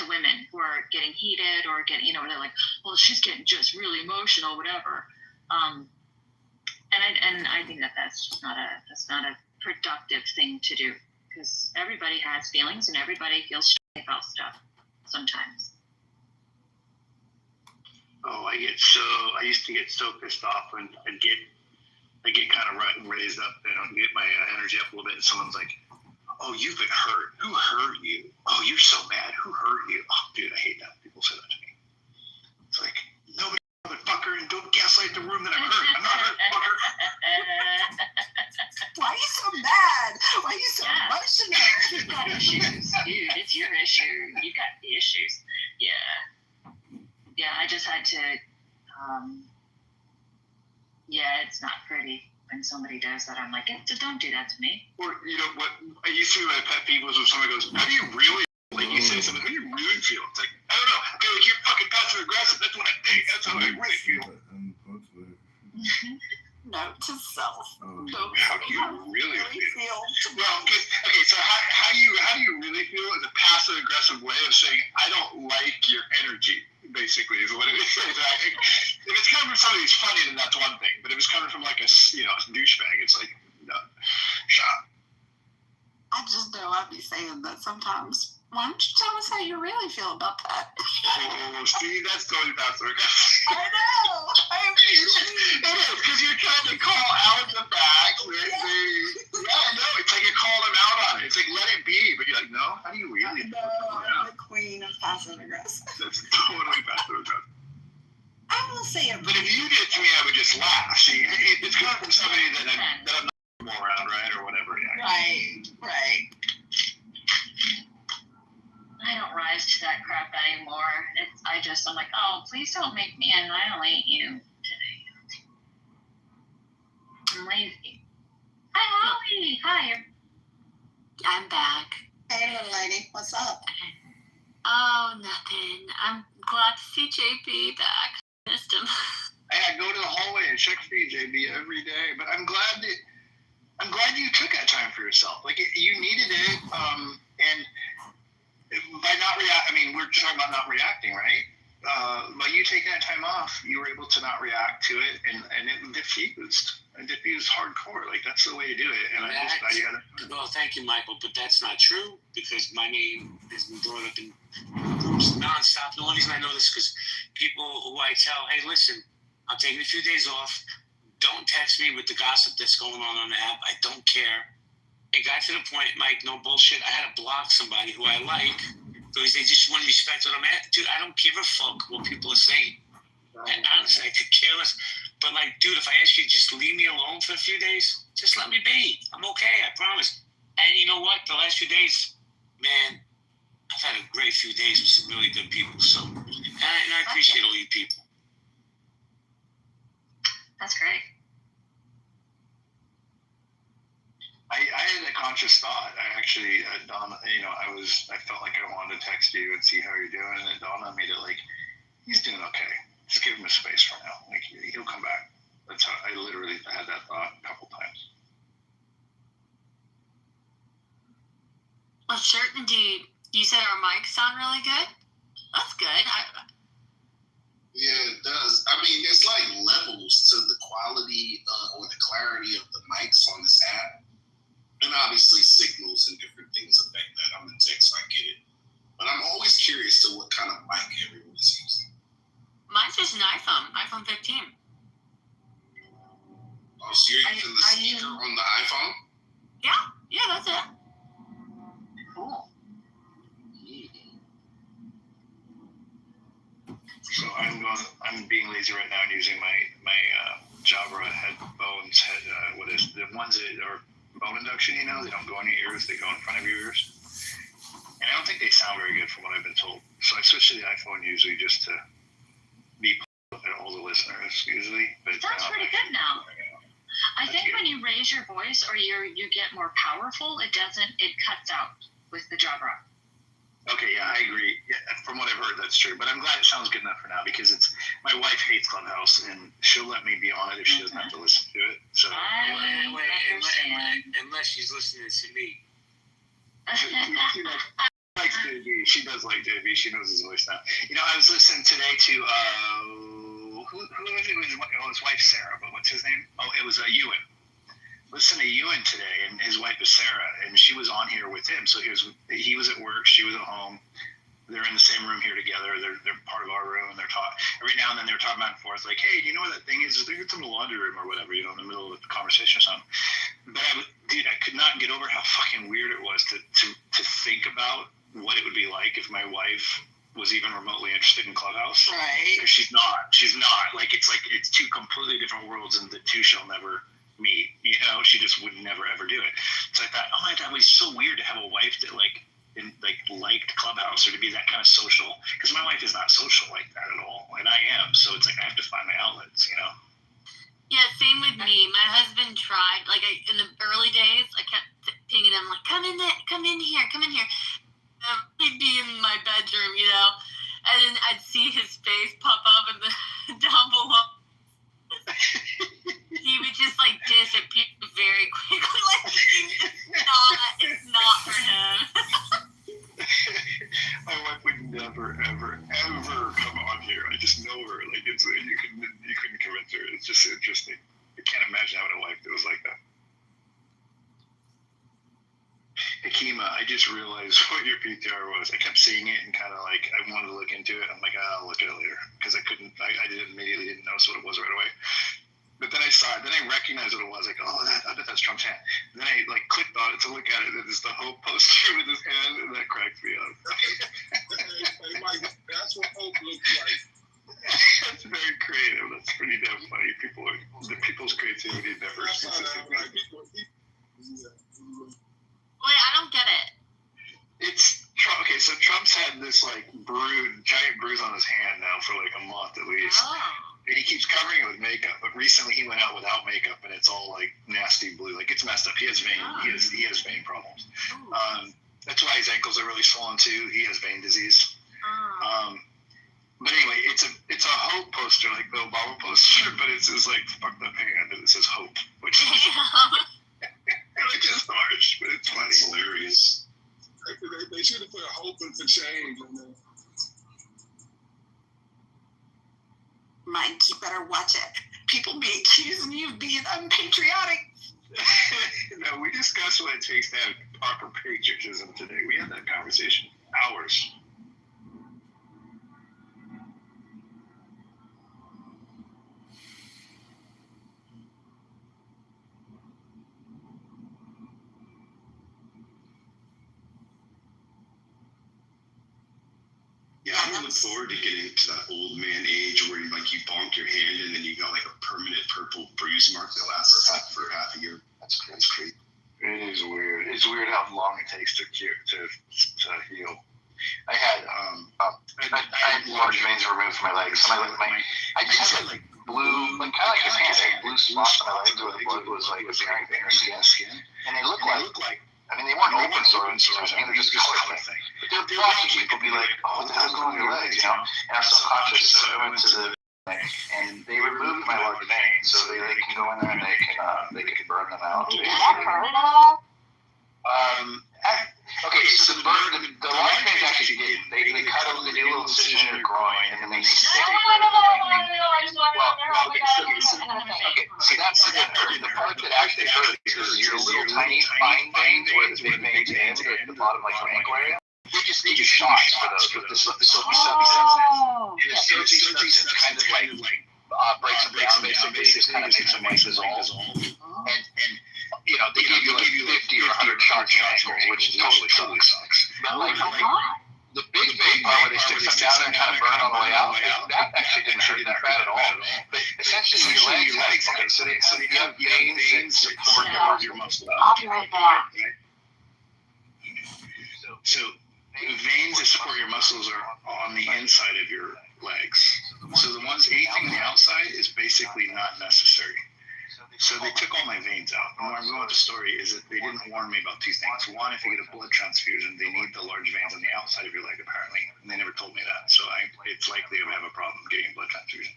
to women who are getting heated or getting, they're like, well, she's getting just really emotional, whatever. And I think that's not a productive thing to do, because everybody has feelings and everybody feels shitty about stuff sometimes. Oh, I used to get so pissed off when I get kind of raised up, get my energy up a little bit, and someone's like, oh, you've been hurt. Who hurt you? Oh, you're so mad. Who hurt you? Oh, dude, I hate that. People say that to me. It's like, nobody, motherfucker, and don't gaslight the room that I'm hurt. I'm not hurt, fucker. Why are you so mad? Why are you so emotional? You've got issues, dude. It's your issue. You got issues. Yeah. Yeah, I just had to, it's not pretty when somebody does that. I'm like, don't do that to me. Or, what I used to, my pet peeve was when somebody goes, how do you really, like you say something, how do you really feel? It's like, I don't know, I feel like you're fucking passive aggressive. That's what I think. That's how I really feel. Note to self. How do you really feel? Well, okay, so how do you really feel is a passive aggressive way of saying, I don't like your energy, basically, is what it is. If it's coming from somebody who's funny, then that's one thing. But if it's coming from like a douchebag, it's like, no, shut up. I just know I'd be saying that sometimes. Why don't you tell us how you really feel about that? Oh, see, that's going faster. I know. It is, because you're trying to call out the facts. It's like you're calling them out on it. It's like, let it be. But you're like, no, how do you really feel? I'm the queen of passive aggressive. That's totally passive aggressive. I will say it. But if you did it to me, I would just laugh. See, it's coming from somebody that I'm not around, right? Or whatever. Yeah. Right. I don't rise to that crap anymore. I'm like, oh, please don't make me annihilate you today. I'm lazy. Hi, Holly. Hi. I'm back. Hey, little lady. What's up? Oh, nothing. I'm glad to see JB back. Missed him. I go to the hallway and check for you, JB, every day. But I'm glad you took that time for yourself. Like, you needed it, and by not we're talking about not reacting, right? By you taking that time off, you were able to not react to it, and it diffused. It diffused hardcore. Like, that's the way to do it. And well, thank you, Michael, but that's not true, because my name has been brought up in groups nonstop. The only reason I know this is because people who I tell, hey, listen, I'm taking a few days off. Don't text me with the gossip that's going on the app. I don't care. It got to the point, Mike, no bullshit, I had to block somebody who I like because they just want to respect what I'm at. Dude, I don't give a fuck what people are saying. And honestly, I could care less. But, like, dude, if I ask you just leave me alone for a few days, just let me be. I'm okay, I promise. And you know what? The last few days, man, I've had a great few days with some really good people. So, and I appreciate all you people. That's great. I had a conscious thought. I actually, Donna, I felt like I wanted to text you and see how you're doing, and then Donna made it like, he's doing okay. Just give him a space for now. Like, he'll come back. That's how I literally had that thought a couple times. Well, certainty. You said our mics sound really good? That's good. Yeah, it does. I mean, there's like levels to the quality or the clarity of the mics on this app. And obviously signals and different things affect that. I'm in tech, so I get it. But I'm always curious to what kind of mic everyone is using. Mine's just an iPhone 15. Oh, so you're using the speaker on the iPhone? Yeah, that's it. Cool. So I'm being lazy right now and using my Jabra headphones. What is the ones that are bone induction? They don't go in your ears; they go in front of your ears. And I don't think they sound very good, from what I've been told. So I switch to the iPhone usually just to be all the listeners usually. But sounds pretty good now. I think when you raise your voice or you get more powerful, it cuts out with the Jabra. Okay, yeah, I agree. Yeah, from what I've heard, that's true. But I'm glad it sounds good enough for now, because my wife hates Clubhouse, and she'll let me be on it if she doesn't have to listen to it. So unless she's listening to me. She likes JB. She does like JB. She knows his voice now. You know, I was listening today to who was it? It was his wife Sarah, but what's his name? Oh, it was Ewan. Listen to Ewan today, and his wife is Sarah, and she was on here with him. So he was at work, she was at home. They're in the same room here together. They're part of our room, and they're talking every now and then. They're talking back and forth, like, "Hey, do you know what that thing is? It's in the laundry room or whatever." You know, in the middle of the conversation or something. But I could not get over how fucking weird it was to think about what it would be like if my wife was even remotely interested in Clubhouse. Right. Because she's not. Like it's two completely different worlds, and the two shall never meet. You know, she just would never ever do it. So I thought, oh my God, it was so weird to have a wife that liked Clubhouse, or to be that kind of social, because my wife is not social like that at all, and I am. So it's like I have to find my outlets, you know. Yeah, same with me. My husband tried. Like in the early days, I kept pinging him, like, come in here. He'd be in my bedroom, you know, and then I'd see his face pop up in the down below. He would just like disappear very quickly. Like it's not for him. My wife would never, ever, ever come on here. I just know her. Like you couldn't convince her. It's just interesting. I can't imagine having a wife that was like that. Hakima, I just realized what your PTR was. I kept seeing it and kind of like I wanted to look into it. I'm like, I'll look at it later because I didn't notice what it was right away. But then I saw it. Then I recognized what it was. Like, oh, I bet that's Trump's hand. And then I like clicked on it to look at it. And it's the Hope poster with his hand, and that cracked me up. Hey, Mike, that's what hope looks like. That's very creative. That's pretty damn funny. People's creativity never ceases. Wait, I don't get it. It's Trump. Okay, so Trump's had this like giant bruise on his hand now for like a month at least. Oh. And he keeps covering it with makeup, but recently he went out without makeup, and it's all like nasty blue. Like it's messed up. He has vein problems. That's why his ankles are really swollen too. He has vein disease. But anyway, it's a hope poster, like the Obama poster, but it says like fucked up hand, and it says hope, which is harsh, but it's funny. It's hilarious. They should have put hope and for change in there. Mike, you better watch it. People be accusing you of being unpatriotic. No, we discussed what it takes to have proper patriotism today. We had that conversation. Hours. Yeah, I look forward to getting to that old man age where you bonk your hand and then you got like a permanent purple bruise mark that lasts for half a year. That's crazy. It is weird. It's weird how long it takes to heal. I had large veins removed from my legs. I just had like blue, like kind of like his hands had blue spots on my legs where the blood was like appearing in skin, and they look like. I mean, they weren't open source. They were just color thing. But they're watching people be like, "Oh, what the hell's going on with your legs?" You know. And I'm subconscious, so I went to the and they removed my large veins, so they can go in there and they can burn them out. Okay, so the large veins actually did. They do a little incision in your groin, and then they stick it. See, that's the part that actually hurts is your little tiny fine veins where the big veins end at the bottom, like your ankle area. They just shots for those with the silky substance. And the silky substance kind of like breaks them down, basically. Just kind of makes them like dissolve. And you know, they give you like 50 or 100 shots in your ankle, which totally sucks. But like the big vein part where they stick them down there and kind of burn on the way out, that actually didn't hurt that bad at all. But essentially your legs have, so they have veins that support your muscle. I'll be right back. So the veins that support your muscles are on the inside of your legs. So the ones, anything on the outside is basically not necessary. So they took all my veins out. And where I'm going with the story is that they didn't warn me about two things. One, if you get a blood transfusion, they need the large veins on the outside of your leg, apparently. And they never told me that. So it's likely I have a problem getting a blood transfusion.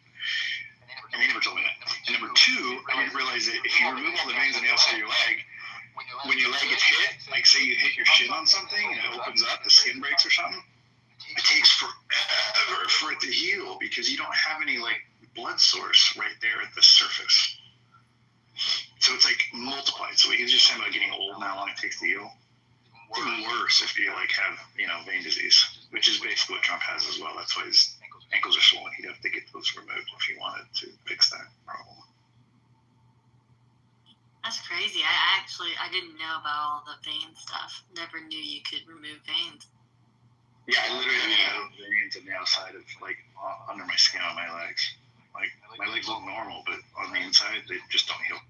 And they never told me that. And number two, I didn't realize that if you remove all the veins on the outside of your leg, when your leg gets hit, like like say you hit your shin on something and it opens up, the skin breaks or something, it takes forever for it to heal because you don't have any like blood source right there at the surface. So it's like multiplied. So he's just saying about getting old and how long it takes to heal. It's even worse if you like have, vein disease, which is basically what Trump has as well. That's why his ankles are swollen. He'd have to get those removed if he wanted to fix that problem. That's crazy. I didn't know about all the vein stuff. Never knew you could remove veins. Yeah, I literally have veins on the outside of under my skin on my legs. Like my legs look normal, but on the inside they just don't heal.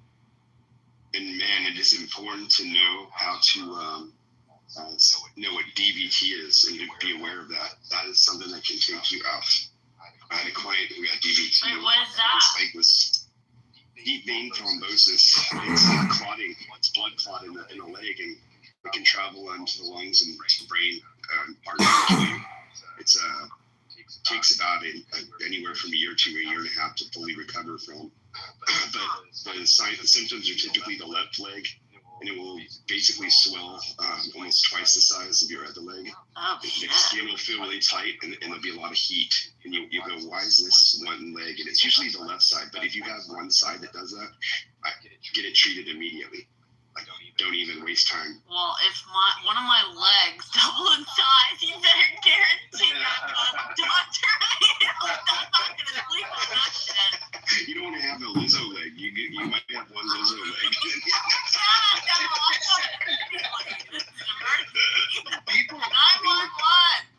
And man, it is important to know how to know what DVT is and be aware of that. That is something that can take you out. I had a client who got DVT. Wait, what is that? It was deep vein thrombosis. It's clotting. It's blood clot in the leg, and it can travel into the lungs and brain. It takes about anywhere from a year to a year and a half to fully recover from. But the symptoms are typically the left leg, and it will basically swell almost twice the size of your other leg. Oh, The shit. skin will feel really tight, and there'll be a lot of heat. And you go, why is this one leg? And it's usually the left side. But if you have one side that does that, get it treated immediately. Like, don't even waste time. Well, if one of my legs double in size, you better guarantee that the doctor. I'm not gonna sleep on that shit. You don't want to have a Lizzo leg. You might have one Lizzo leg. People, 911.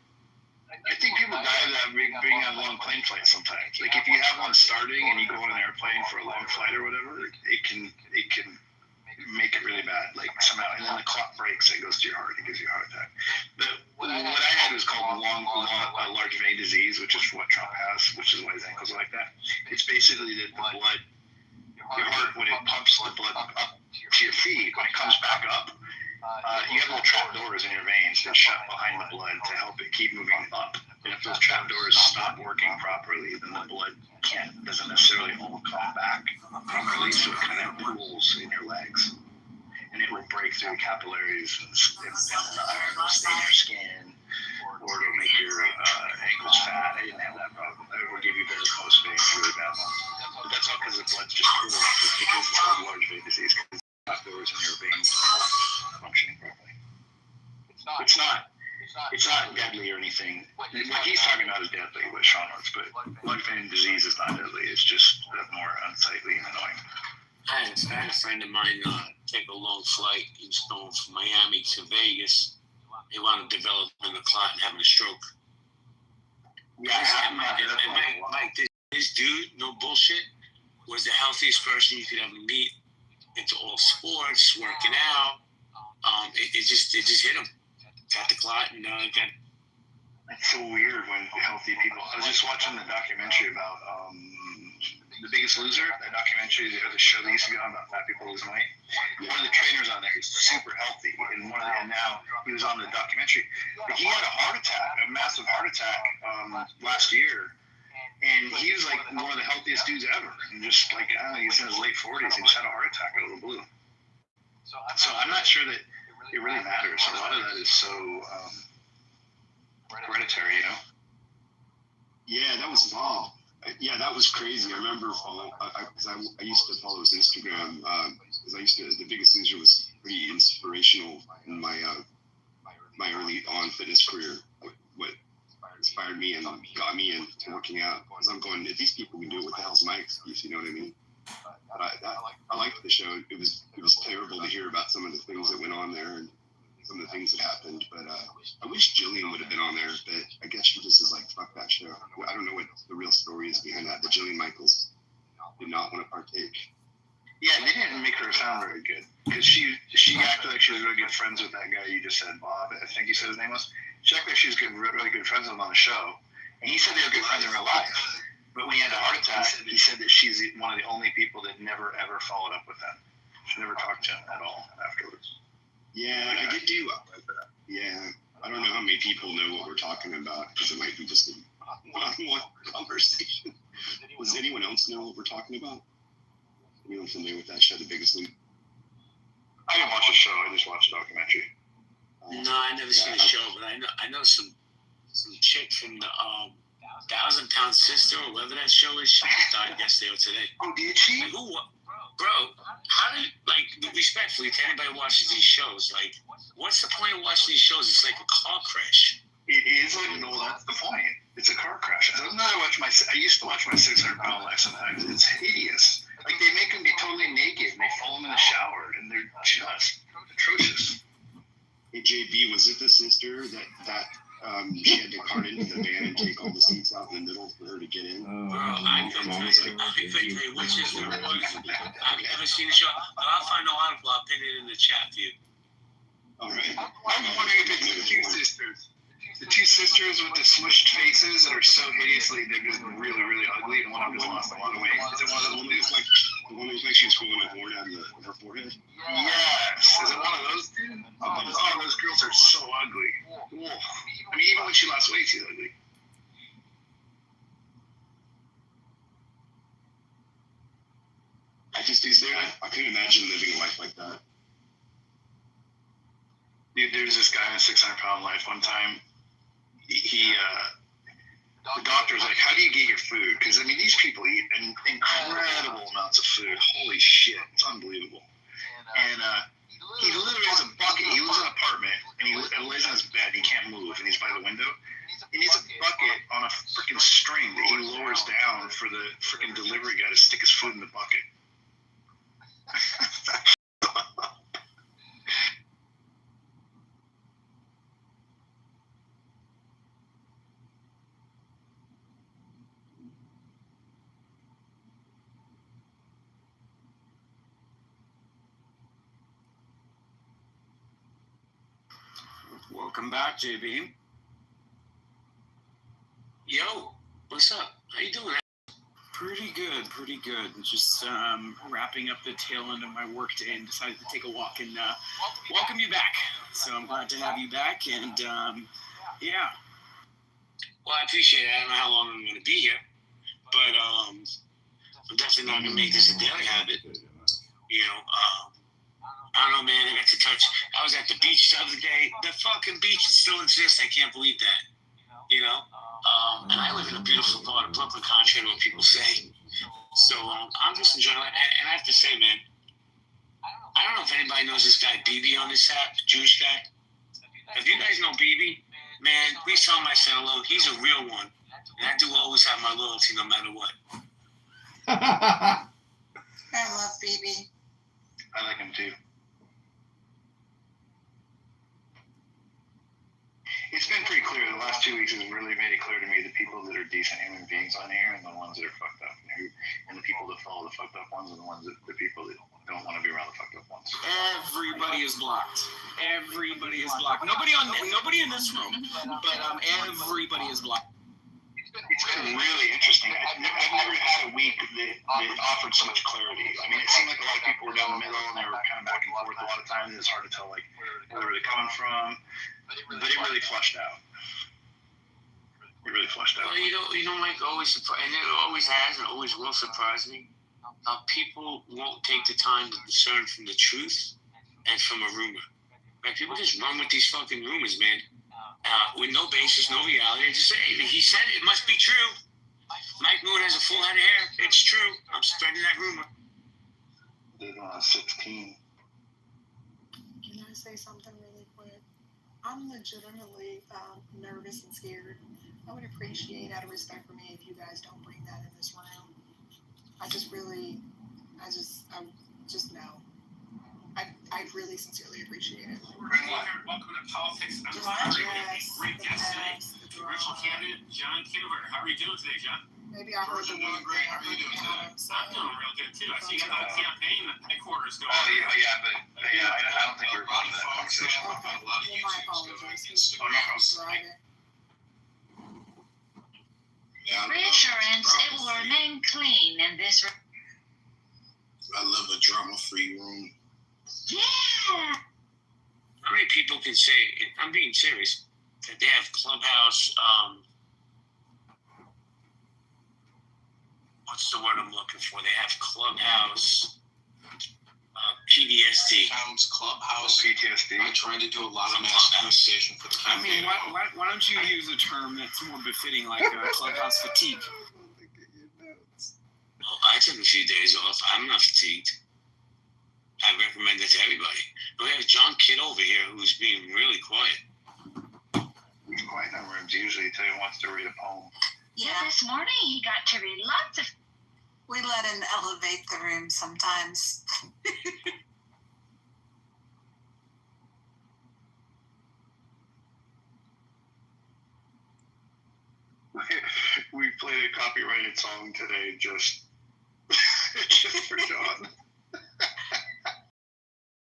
I think people die of that being on long plane flights sometimes. Like if you have one starting and you go on an airplane for a long flight or whatever, it can make it really bad, like somehow, and then the clot breaks and it goes to your heart, it gives you a heart attack. But what I had was called large vein disease, which is what Trump has, which is why his ankles are like that. It's basically that the blood, your heart, when it pumps the blood up to your feet, when it comes back up, you have little trap doors in your veins that shut behind the blood to help it keep moving up. And if those trap doors stop working properly, then the blood doesn't necessarily all come back properly, so it kind of pools in your legs. And it will break through capillaries and the iron will stay in your skin, or it'll make your ankles fat. I didn't have that problem. It will give you varicose veins, really bad ones. But that's all because the blood's just pooling. It's because it's called large vein disease, because the trap doors in your veins are functioning properly. It's not deadly or anything. What he's talking about is deadly, what Sean was, but blood vein disease is not deadly. It's just more unsightly and annoying. I had a friend of mine take a long flight. He was going from Miami to Vegas. He wound up developing a clot and having a stroke. Yeah, Mike, this dude, no bullshit, was the healthiest person you could ever meet. Into all sports, working out. It just hit him. Got the clot and got. It's so weird when healthy people. I was just watching the documentary about The Biggest Loser. That documentary, the show they used to go on about fat people losing weight. One of the trainers on there, he's super healthy, and now he was on the documentary. But he had a heart attack, a massive heart attack last year, and he was like one of the healthiest dudes ever. And just like he's in his late 40s, he just had a heart attack out of the blue. So I'm not sure that it really matters. A lot of that is so hereditary, Yeah, that was wow. Yeah, that was crazy. I remember following. I used to follow his Instagram. Because The Biggest Loser was pretty inspirational in my early on fitness career. What inspired me and got me into working out. Because I'm going, if these people can do it, what the hell's my excuse? You know what I mean? But I liked the show. It was terrible to hear about some of the things that went on there and some of the things that happened. But I wish Jillian would have been on there. But I guess she just is like, fuck that show. I don't know what the real story is behind that. But Jillian Michaels did not want to partake. Yeah, they didn't make her sound very good because she acted like she was really good friends with that guy you just said, Bob. I think you said his name was. She acted like she was really good friends with him on the show, and he said they were good friends in real life. But when he had a heart attack, he said that she's one of the only people that never ever followed up with him. She never talked to him at all afterwards. Yeah, I did do. Yeah, I don't know how many people know what we're talking about because it might be just a one-on-one conversation. Does anyone else know what we're talking about? Anyone familiar with that show, The Biggest Loser? I didn't watch the show. I just watched the documentary. No, I never seen the show, but I know some chick from the 1,000-Pound Sister or whatever that show is. She died yesterday or today. Oh, did she? Like, bro? How do you, respectfully to anybody who watches these shows? Like, what's the point of watching these shows? It's like a car crash. It is like, no, that's the point. It's a car crash. I used to watch my 600-pound life sometimes. It's hideous. Like, they make them be totally naked and they fall in the shower and they're just atrocious. Hey, JB, was it the sister that she had to cart into the van and take all the seats out in the middle for her to get in? Bro, I couldn't tell you which is the one. I've never seen the show. But I'll find the article. I'll pin it in the chat for you. All right. I'm wondering if it's the two sisters. The two sisters with the smushed faces that are so hideously, they're just really, really ugly, and one of them just lost a lot of weight. Is it one of The those? one that looks like she's pulling a horn out of her forehead? Yes. Is it one of those two? Oh, those girls are so ugly. Ugh. I mean, even when she lost weight, she's ugly. I couldn't imagine living a life like that. Dude, there's this guy in a 600-pound life one time. The doctor's like, how do you get your food? Because, I mean, these people eat incredible amounts of food. Holy shit. It's unbelievable. And he literally has a bucket. He lives in an apartment, and he lays on his bed. He can't move, and he's by the window. And he has a bucket on a freaking string that he lowers down for the freaking delivery guy to stick his food in the bucket. Welcome back, JB. Yo, what's up? How you doing? Pretty good. Just wrapping up the tail end of my work day and decided to take a walk and welcome you back. So I'm glad to have you back, and yeah. Well, I appreciate it. I don't know how long I'm going to be here, but I'm definitely not going to make this a daily habit. You know, I don't know, man. I got to touch. I was at the beach the other day. The fucking beach still exists. I can't believe that. You know? And I live in a beautiful part of Brooklyn, contrary to what people say. So I'm just enjoying it. And I have to say, man, I don't know if anybody knows this guy, BB, on this app, Jewish guy. If you guys know BB, man, please tell him I said hello. He's a real one. And I do always have my loyalty no matter what. I love BB. I like him too. It's been pretty clear. The last 2 weeks has really made it clear to me the people that are decent human beings on here and the ones that are fucked up. And the people that follow the fucked up ones and the people that don't want to be around the fucked up ones. Everybody is blocked. Everybody is blocked. Nobody in this room, but everybody is blocked. It's been really interesting. I've never had a week that offered so much clarity. I mean, it seemed like a lot of people were down the middle and they were kind of back and forth a lot of times. It's hard to tell like where they're coming from, but it really flushed out. It really flushed out. Well, you know, Mike, always surprise, and it always has and always will surprise me. People won't take the time to discern from the truth and from a rumor. Like, people just run with these fucking rumors, man. With no basis, no reality. And just say, hey, he said it must be true. Mike Moon has a full head of hair. It's true. I'm spreading that rumor. They're 16. Can I say something really quick? I'm legitimately nervous and scared. I would appreciate, out of respect for me, if you guys don't bring that in this room. I just know. I really sincerely appreciate it. Welcome to Politics Just Uncovered. Great guest today. Congressional candidate John Kitover. How are you doing today, John? Maybe I heard the wrong great. thing. How are you doing today? I'm doing real good too. I see you got the whole campaign headquarters going. I don't think we're going to that conversation. Okay, well, my apologies. Oh, no problem. Reassurance, it will remain clean in this room. I love a drama-free room. Yeah. How many people can say, I'm being serious, that they have Clubhouse, what's the word I'm looking for? They have Clubhouse PTSD. Town's clubhouse. PTSD. I tried to do a lot of mass communication for the I campaign. mean, why don't you use a term that's more befitting, like clubhouse fatigue? Oh, I took a few days off. I'm not fatigued. I recommend it to everybody. But we have John Kitover here who's being really quiet. He's quiet in our rooms usually until he wants to read a poem. Yeah, this morning he got to read lots of. We let him elevate the room sometimes. We played a copyrighted song today just for John.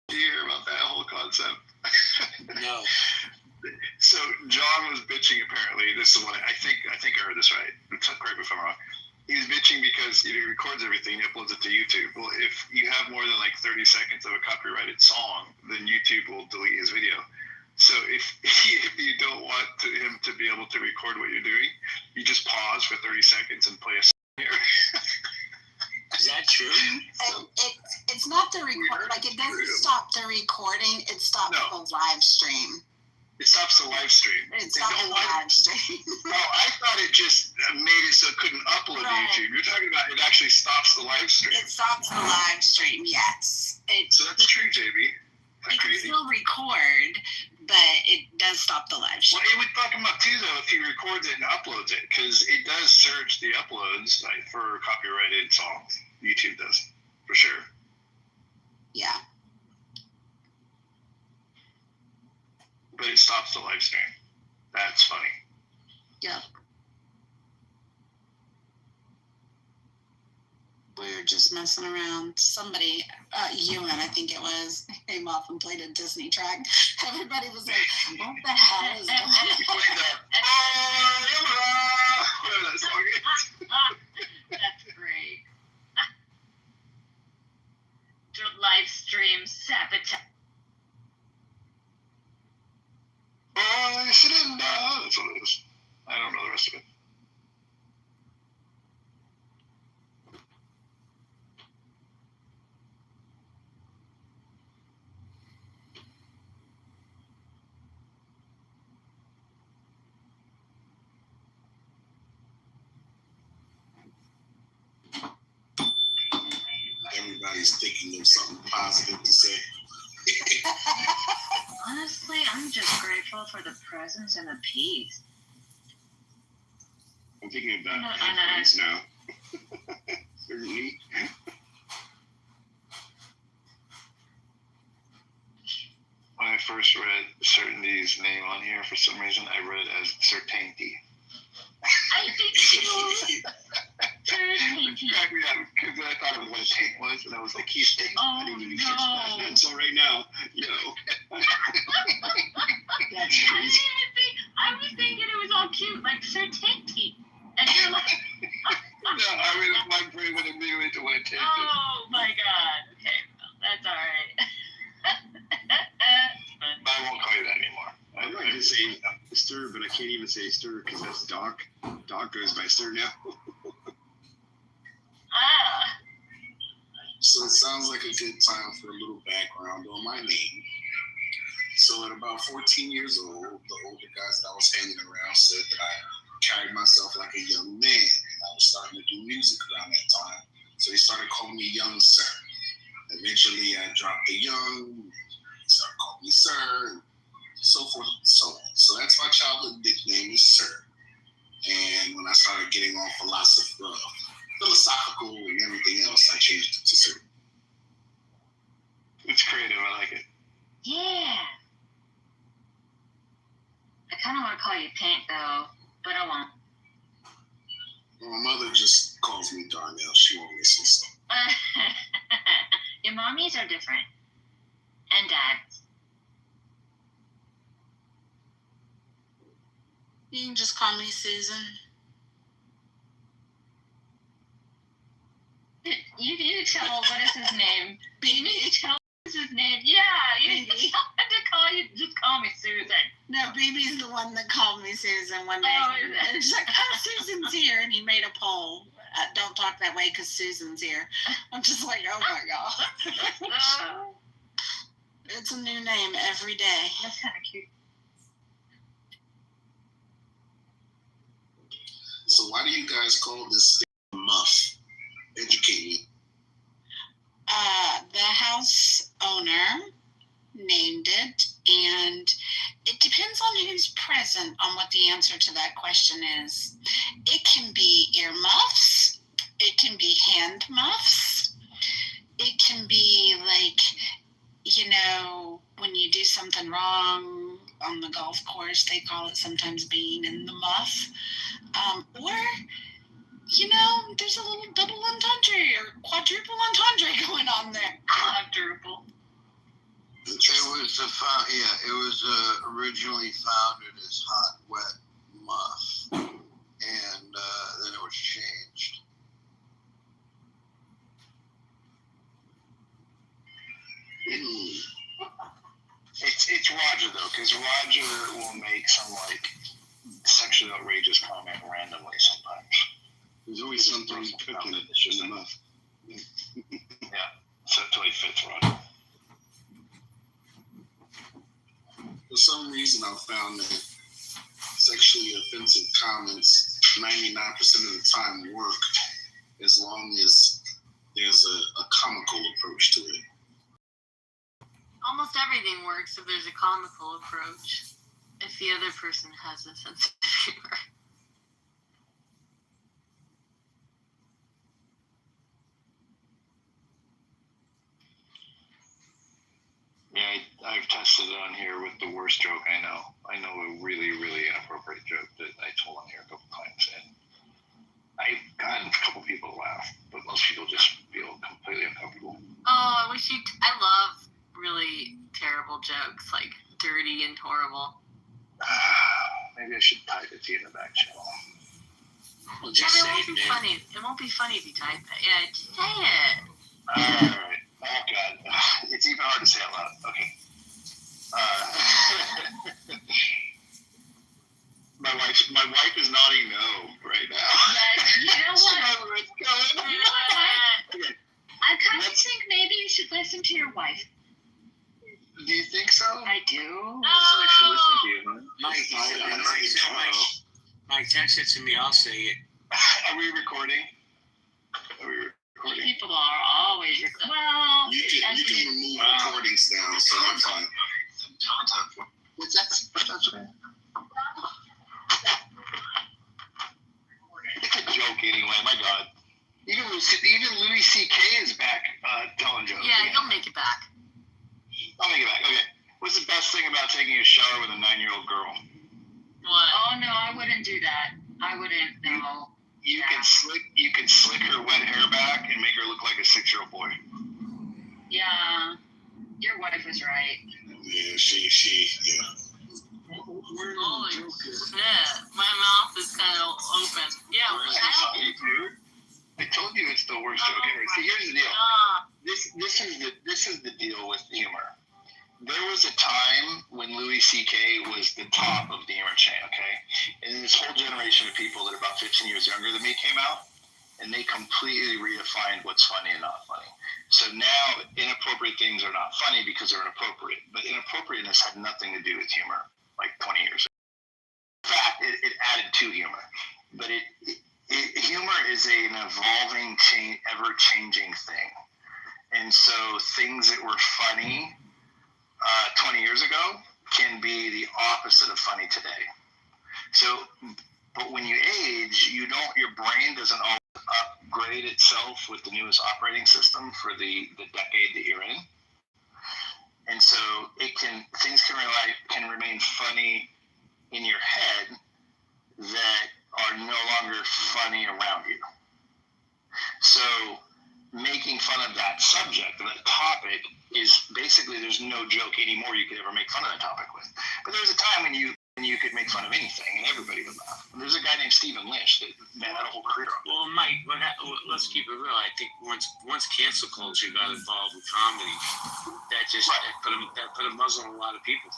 Do you hear about that whole concept? No. So John was bitching. Apparently, this is what I think. I heard this right. Correct me if I'm wrong. He was bitching because he records everything, he uploads it to YouTube. Well, if you have more than like 30 seconds of a copyrighted song, then YouTube will delete his video. So if you don't want him to be able to record what you're doing, you just pause for 30 seconds and play a song here. Is that true? It's not the record. Like, it doesn't stop the recording. It stops the live stream. It stops the live stream. It's not a live stream. Oh, I thought it just made it so it couldn't upload to YouTube. You're talking about it actually stops the live stream. It stops the live stream, yes. So that's true, JB. That's It can crazy. still record, but it does stop the live stream. Well, it would fuck him up too, though, if he records it and uploads it, because it does search the uploads for copyrighted songs. YouTube does, for sure. Yeah. But it stops the live stream. That's funny. Yep. We were just messing around. Somebody, Ewan, I think it was, came off and played a Disney track. Everybody was like, what the hell is going on? You played that. Whatever that song is. That's great. Live stream sabotage. Oh, sit in. That's what it is. I don't know the rest of it. Everybody's thinking of something positive to say. Honestly, I'm just grateful for the presence and the peace. I'm thinking about No, headphones now. They're neat. When I first read Certainty's name on here, for some reason, I read it as Certainty. I think so. Certainty. Cracked me up because I thought of what a taint was, and I was like, he's taint. Oh, I didn't even catch that. no. And so right now, you know. That's I crazy. didn't even think. I was thinking it was all cute, like certainty, and you're like, No, I mean, my brain went immediately to what a taint is. oh my god. Okay, well, that's all right. I won't call you that anymore. I'm not going to say Stir, but I can't even say Stir because that's Doc. Doc goes by Stir now. Ah. So it sounds like a good time for a little background on my name. So at about 14 years old, the older guys that I was hanging around said that I carried myself like a young man. And I was starting to do music around that time. So they started calling me Young Sir. Eventually I dropped the young, they started calling me Sir, and so forth and so on. So that's my childhood nickname is Sir. And when I started getting all philosophical and everything else, I changed it to Sir. It's creative. I like it. Yeah. I kind of want to call you Taint though, but I won't. Well, my mother just calls me Darnell. She won't listen. So. Your mommies are different, and dads. You can just call me Susan. You tell what is his name? Baby. You tell what is his name? Yeah, you tell him to call you. Just call me Susan. No, Baby's the one that called me Susan one day. Oh, is it? She's like, oh, Susan's here. And he made a poll. don't talk that way because Susan's here. I'm just like, oh my God. It's a new name every day. That's kind of cute. So why do you guys call this muff? Educate me. The house owner named it, and it depends on who's present on what the answer to that question is. It can be earmuffs, it can be hand muffs, it can be like, you know, when you do something wrong on the golf course, they call it sometimes being in the muff. Or, you know, there's a little double entendre or quadruple entendre going on there. Quadruple. It was originally founded as Hot Wet Muff, and then it was changed. It's Roger though, because Roger will make some like sexually outrageous comment randomly sometimes. There's always something cooking in the muff. Yeah, so it totally fits Roger. For some reason, I found that sexually offensive comments 99% of the time work as long as there's a comical approach to it. Almost everything works if there's a comical approach. If the other person has a sense of humor. Yeah, I've tested it on here with the worst joke I know. I know a really, really inappropriate joke that I told on here a couple times, and I've gotten a couple people to laugh, but most people just feel completely uncomfortable. Oh, I love really terrible jokes, like dirty and horrible. Maybe I should type it to you in the back channel. Well, Yeah, just it say won't it, be man. funny. It won't be funny if you type it. Yeah, just say it. Alright. Oh, God. It's even hard to say out loud. Okay. My wife is nodding no right now. Yes, you know She what? knows where it's going. You know what? Okay. I kind of think maybe you should listen to your wife. Do you think so? I do. So I should listen to you, huh? Mike, text it to me. I'll say it. Are we recording? People are always well. You can remove recordings down, so I'm fine. What's that? It's a joke anyway. My God. Even Louis C.K. is back telling jokes. Yeah, you'll make it back. I'll make it back. Okay. What's the best thing about taking a shower with a 9-year-old girl? What? Oh no, I wouldn't do that. I wouldn't. No. You can slick her wet hair back and make her look like a 6-year-old boy. Yeah, your wife was right. Yeah, she. Holy shit. My mouth is kind of open. Yeah, I told you it's the worst joke ever. See, here's the deal. This is the deal with humor. There was a time when Louis C.K. was the top of the humor chain, okay? And this whole generation of people that are about 15 years younger than me came out, and they completely redefined what's funny and not funny. So now inappropriate things are not funny because they're inappropriate, but inappropriateness had nothing to do with humor like 20 years ago. In fact, it added to humor, but humor is an evolving, ever-changing thing. And so things that were funny 20 years ago can be the opposite of funny today. So, but when you age, your brain doesn't always upgrade itself with the newest operating system for the decade that you're in. And so things can remain funny in your head that are no longer funny around you. So making fun of that subject, of that topic, is basically there's no joke anymore you could ever make fun of that topic with. But there was a time when you could make fun of anything and everybody would laugh. And there's a guy named Stephen Lynch that had a whole career on it. Well, Mike, let's keep it real. I think once cancel culture got involved with comedy, that put a muzzle on a lot of people.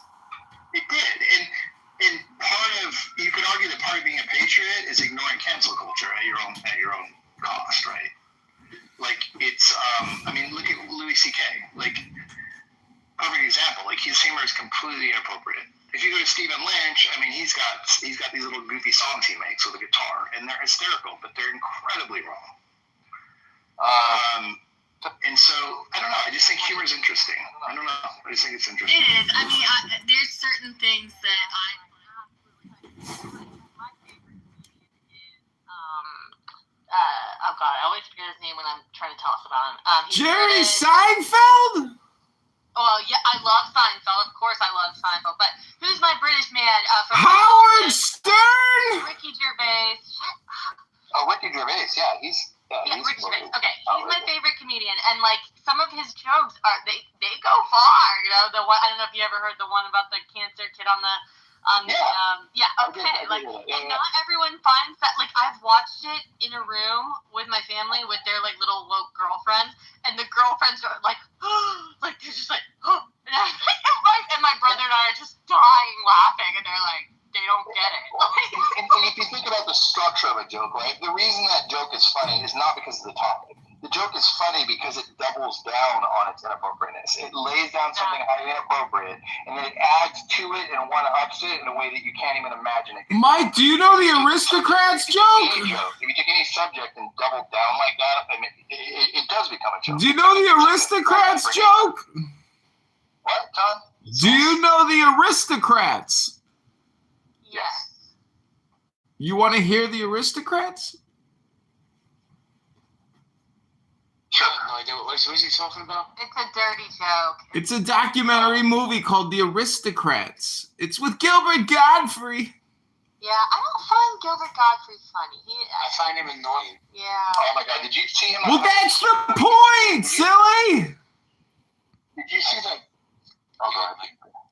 It did, and you could argue that part of being a patriot is ignoring cancel culture at your own cost, C.K. Like, perfect example. Like, his humor is completely inappropriate. If you go to Stephen Lynch, I mean, he's got these little goofy songs he makes with a guitar, and they're hysterical, but they're incredibly wrong. And so, I don't know. I just think humor is interesting. I don't know. I just think it's interesting. It is. I mean, there's certain things that I my favorite comedian is oh god, I always forget his name when I'm trying to talk about him. Jerry Seinfeld? Well, yeah, I love Seinfeld. Of course, I love Seinfeld. But who's my British man? From Howard Stern? Ricky Gervais. Oh, Ricky Gervais. Yeah, he's Ricky Gervais. Okay, he's my favorite comedian, and like some of his jokes are they go far. You know, the one I don't know if you ever heard the one about the cancer kid on the. And not everyone finds that. Like, I've watched it in a room with my family with their like little woke girlfriends, and the girlfriends are like, like they're just like, and my brother and I are just dying laughing, and they're like, they don't get it. And if you think about the structure of a joke, right? The reason that joke is funny is not because of the topic. The joke is funny because it doubles down on its inappropriateness. It lays down something highly inappropriate, and then it adds to it and one-ups it in a way that you can't even imagine it. Mike, do you know the Aristocrats joke? If you take any subject and double down like that, I mean, it does become a joke. Do you know the Aristocrats joke? What, Tom? Do you know the Aristocrats? Yes. You want to hear the Aristocrats? Sure. No idea what is he talking about? It's a dirty joke. It's a documentary movie called The Aristocrats. It's with Gilbert Godfrey. Yeah, I don't find Gilbert Godfrey funny. I find him annoying. Yeah. Oh my God! Did you see him? Well, that's the point, silly. Did you see that? Oh, God.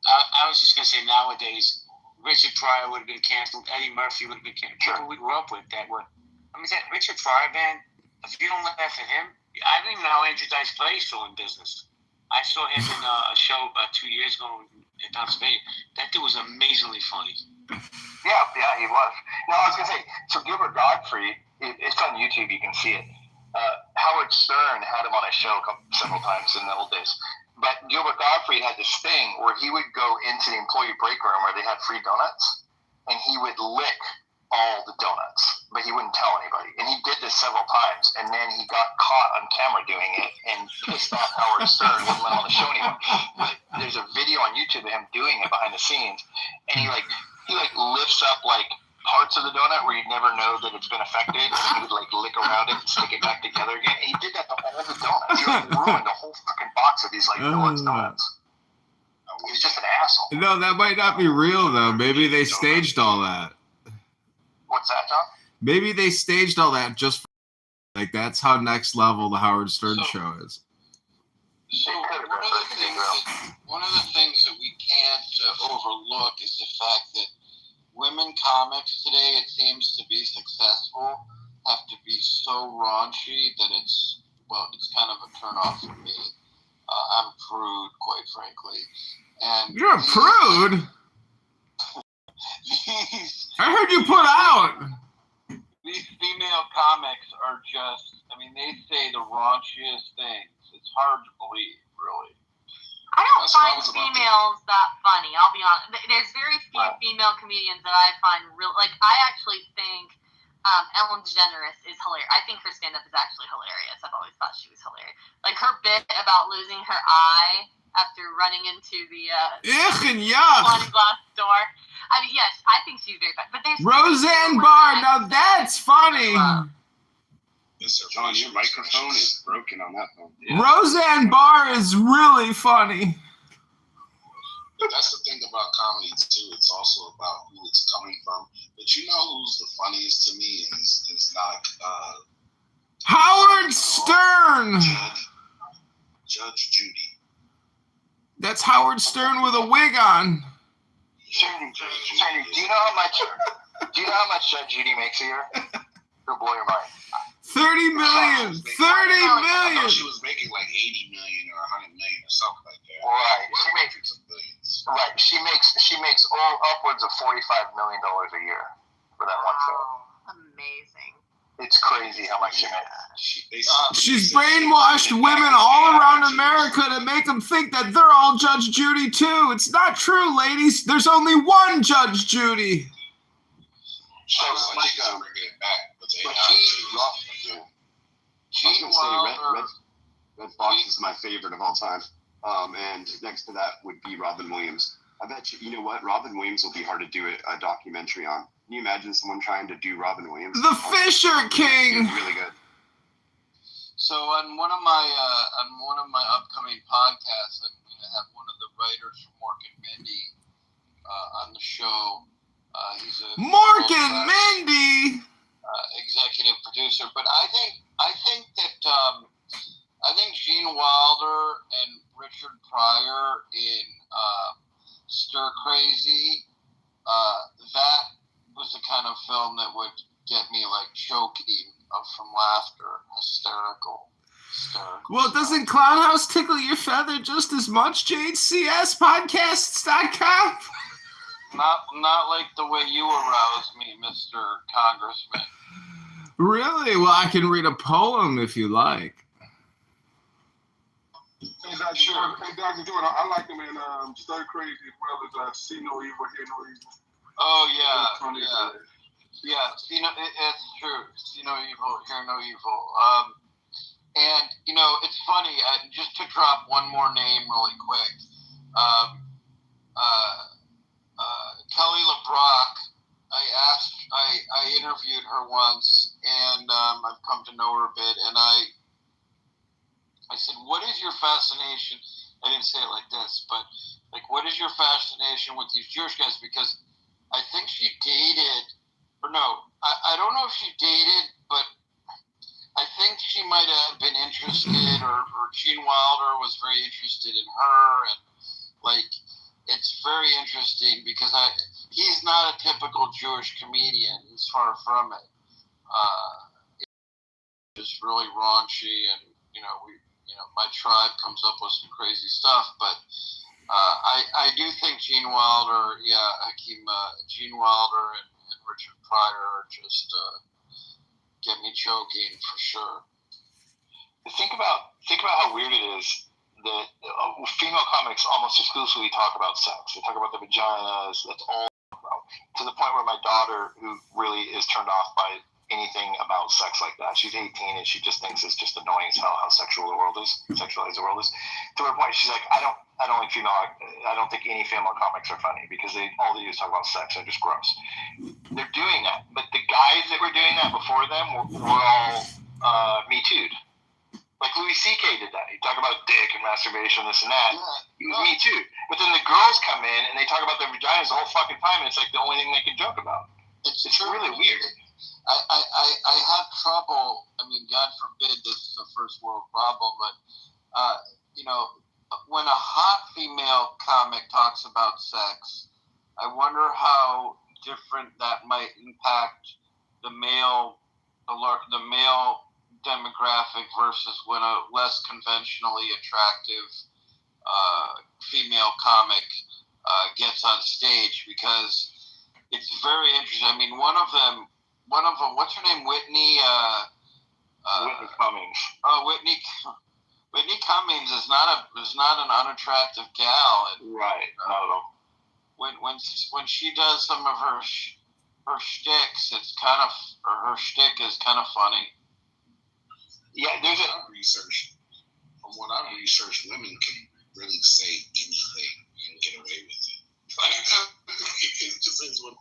I was just gonna say nowadays, Richard Pryor would have been canceled. Eddie Murphy would have been canceled. People we grew up with that would. I mean, that Richard Pryor, man. If you don't laugh at him, I don't even know how Andrew Dice Clay is still in business. I saw him in a show about 2 years ago in Pennsylvania. That dude was amazingly funny. Yeah, he was. No, I was gonna say. So Gilbert Godfrey, it's on YouTube. You can see it. Howard Stern had him on a show several times in the old days. But Gilbert Godfrey had this thing where he would go into the employee break room where they had free donuts, and he would lick all the donuts, but he wouldn't tell anybody. And he did this several times, and then he got caught on camera doing it and pissed off Howard Stern, wouldn't let him on the show anymore. But there's a video on YouTube of him doing it behind the scenes, and he lifts up like parts of the donut where you'd never know that it's been affected, and he would like lick around it and stick it back together again. And he did that to all the donuts. He like ruined the whole fucking box of these like donuts. He was just an asshole. No, that might not be real though. Maybe they staged all that. What's that, John? Maybe they staged all that just for, like, that's how next level the Howard Stern show is. So one of the things that we can't overlook is the fact that women comics today, it seems to be successful, have to be so raunchy that it's kind of a turnoff for me. I'm prude, quite frankly. And you're a prude? I heard you put out. These female comics are just, I mean, they say the raunchiest things. It's hard to believe, really. I don't find females that funny, I'll be honest. There's very few female comedians that I find real. Like, I actually think Ellen DeGeneres is hilarious. I think her stand-up is actually hilarious. I've always thought she was hilarious. Like, her bit about losing her eye after running into the sliding glass door. I mean, yes, I think she's very funny. But there's Roseanne Barr. Now that's funny. John, your microphone is broken on that phone. Yeah. Roseanne Barr is really funny. But that's the thing about comedy too. It's also about who it's coming from. But you know who's the funniest to me is not Howard Stern. Judge Judy. That's Howard Stern with a wig on. Sandy, do you know how much Judge Judy makes a year? It'll blow your mind. 30 million. 30 million. I thought she was making like 80 million or 100 million or something like that. Right. She makes upwards of $45 million a year for that one show. Amazing. It's crazy how much she makes. She's brainwashed women all around America to make them think that they're all Judge Judy too. It's not true, ladies. There's only one Judge Judy. So like, Gene Wilder. Red Fox is my favorite of all time. And next to that would be Robin Williams. I bet you know what? Robin Williams will be hard to do a documentary on. Can you imagine someone trying to do Robin Williams? The Fisher King. Really good. So on one of my upcoming podcasts, I'm going to have one of the writers from Mork and Mindy on the show. He's a Mork and Mindy, executive producer. But I think Gene Wilder and Richard Pryor in Stir Crazy, that was the kind of film that would get me like choking from laughter, hysterical. Well, doesn't Clown House tickle your feather just as much, JCSpodcasts.com? Not like the way you arouse me, Mr. Congressman. Really? Well, I can read a poem if you like. Hey, Dr. Jordan, I like him in Stir Crazy as well as See No Evil, Hear No Evil. Oh, yeah. Yeah, it's true. See no evil, hear no evil. And, it's funny, just to drop one more name really quick. Kelly LeBrock, I interviewed her once, and I've come to know her a bit, and I said, what is your fascination? I didn't say it like this, but, what is your fascination with these Jewish guys? Because I think she dated, or no, I don't know if she dated, but I think she might have been interested, or Gene Wilder was very interested in her, and, it's very interesting because he's not a typical Jewish comedian. He's far from it. It's really raunchy, and my tribe comes up with some crazy stuff. But I do think Gene Wilder, Gene Wilder and Richard Pryor just get me choking for sure. Think about how weird it is that female comics almost exclusively talk about sex. They talk about the vaginas. That's all about. To the point where my daughter, who really is turned off by anything about sex like that, she's 18 and she just thinks it's just annoying as hell how sexualized the world is. To her point, she's like, I don't think any female comics are funny because all they do is talk about sex. They're just gross. They're doing that, but the guys that were doing that before them were all Me Too'd. Like Louis C.K. did that. He talked about dick and masturbation, this and that. Yeah. He was Me Too. But then the girls come in and they talk about their vaginas the whole fucking time, and it's like the only thing they can joke about. It's really weird. I have trouble. I mean, God forbid this is a first world problem, but when a hot female comic talks about sex, I wonder how different that might impact the male demographic versus when a less conventionally attractive female comic gets on stage, because it's very interesting. I mean, one of them, what's her name? Whitney Cummings. Whitney Cummings is not an unattractive gal. Right. No. When she does some of her shticks, her shtick is kind of funny. Yeah, there's from what I've researched, women can really say anything and get away with it. It just is what.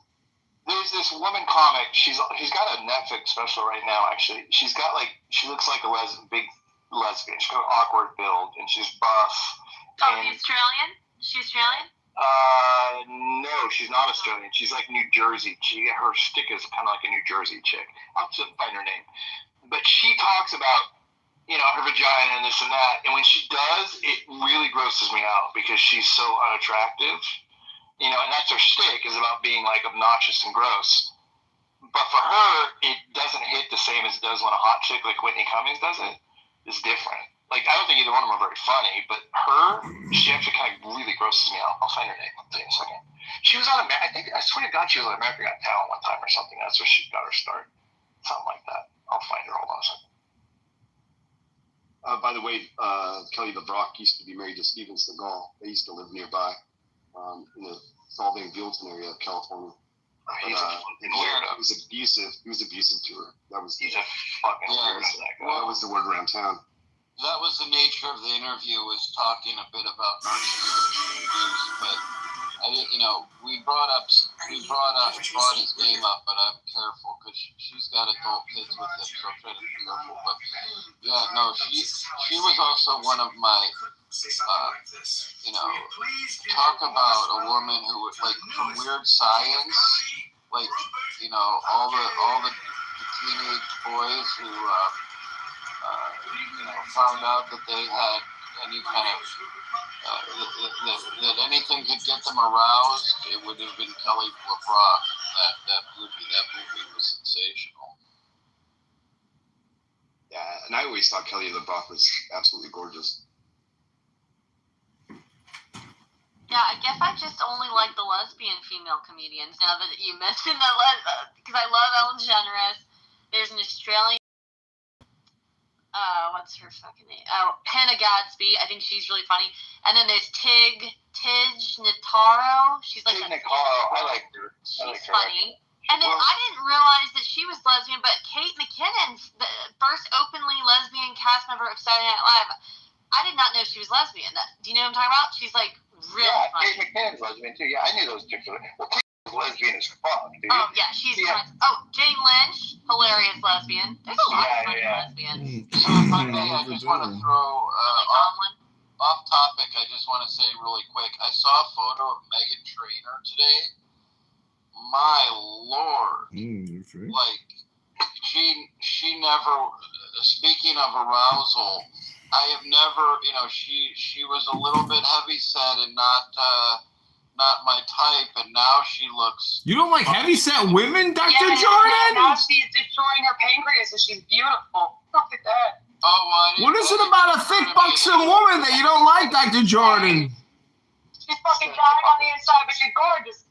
There's this woman comic. She's got a Netflix special right now. Actually, she looks like a big lesbian. She's got an awkward build, and she's buff. Oh, Australian? She's Australian? No, she's not Australian. She's like New Jersey. Her stick is kind of like a New Jersey chick. I'll have to find her name. But she talks about, her vagina and this and that. And when she does, it really grosses me out because she's so unattractive. And that's her shtick, is about being like obnoxious and gross. But for her, it doesn't hit the same as it does when a hot chick like Whitney Cummings does it. It's different. Like, I don't think either one of them are very funny, but she actually kind of really grosses me out. I'll find her name. I'll tell you in a second. She was I swear to God, she was on American Got Talent one time or something. That's where she got her start. Something like that. way, Kelly LeBrock used to be married to Steven Seagal. They used to live nearby in the Solvang-Gilton area of California. Oh, he's a fucking weirdo. He was abusive. He was abusive to her. He's a fucking weirdo, that guy. That was the word around town. That was the nature of the interview, was talking a bit about narcissism abuse, but I didn't, we brought his name up, but I'm careful because she's got adult kids with him, so I'm trying to be careful. But yeah, no, she was also one of my, talk about a woman who was like from Weird Science, like all the teenage boys who found out that they had any kind of that anything could get them aroused, it would have been Kelly LeBrock. That movie was sensational. Yeah, and I always thought Kelly LeBrock was absolutely gorgeous. Yeah, I guess I just only like the lesbian female comedians. Now that you mentioned that, because I love Ellen DeGeneres. There's an Australian. What's her fucking name? Oh, Hannah Gadsby. I think she's really funny. And then there's Tig Notaro. She's like Tig Notaro. I like her. She's funny. And then I didn't realize that she was lesbian, but Kate McKinnon's the first openly lesbian cast member of Saturday Night Live. I did not know she was lesbian. Do you know what I'm talking about? She's like really funny. Kate McKinnon's lesbian too. Yeah, I knew those chicks. Well, Kate was lesbian as fuck, dude. Oh yeah, she's Jane Lynch, hilarious lesbian. There's a lot of funny lesbians. So if I may, I just want to throw off topic. I just want to say really quick. I saw a photo of Meghan Trainor today. My Lord, like she never. Speaking of arousal, I have never. She was a little bit heavy set and not my type, and now she looks. You don't like heavy set women, Dr. Jordan? Now she's destroying her pancreas, and she's beautiful. Look at that. Oh, what is it about a thick, buxom woman that you don't like, Dr. Jordan? She's fucking dying on the inside, but she's gorgeous.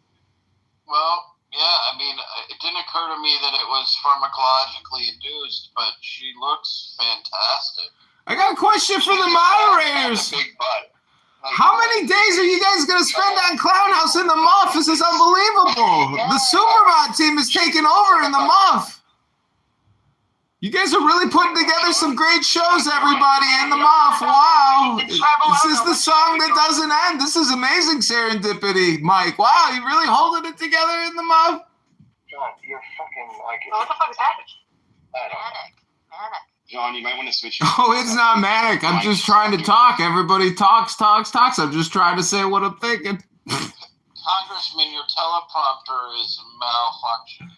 Well, yeah, I mean, it didn't occur to me that it was pharmacologically induced, but she looks fantastic. I got a question for the moderators. Big butt. How many days are you guys going to spend on Clown House in the Muff? This is unbelievable. The Supermod team is taking over in the Muff. You guys are really putting together some great shows, everybody, in the Muff. Wow. This is the song that doesn't end. This is amazing serendipity, Mike. Wow, you really holding it together in the Muff? John, you're fucking like it. What the fuck is happening? Manic. John, you might want to switch. Oh, it's not manic. I'm just trying to talk. Everybody talks. I'm just trying to say what I'm thinking. Congressman, your teleprompter is malfunction.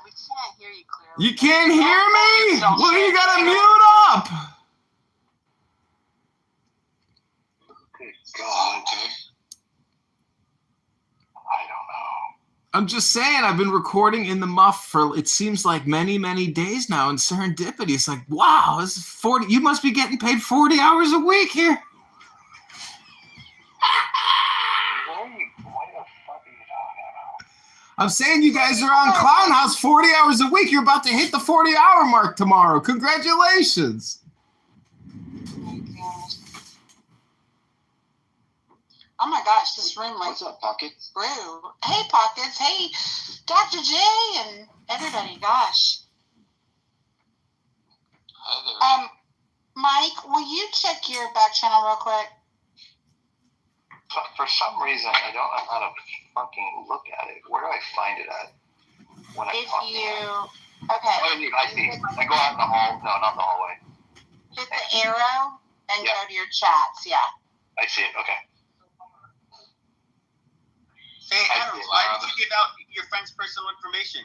We can't hear you clearly. You can't hear me? Well, you gotta mute up. Good God. I don't know. I'm just saying, I've been recording in the Muff for, it seems like many, many days now in serendipity. It's like, wow, this is 40. You must be getting paid 40 hours a week here. What the fuck are you talking about? I'm saying you guys are on Clown House 40 hours a week. You're about to hit the 40-hour mark tomorrow. Congratulations. Oh my gosh, this room like What's up, Pockets? grew. Hey, Pockets. Hey, Dr. J and everybody. Gosh. Hi there. Mike, will you check your back channel real quick? For some reason, I don't know how to fucking look at it. Where do I find it at? When I talk to you? Okay. I see. I go out in the hall. No, not the hallway. Hit the arrow and go to your chats. Yeah. I see it. Okay. Hey, Adam, why did you give out your friend's personal information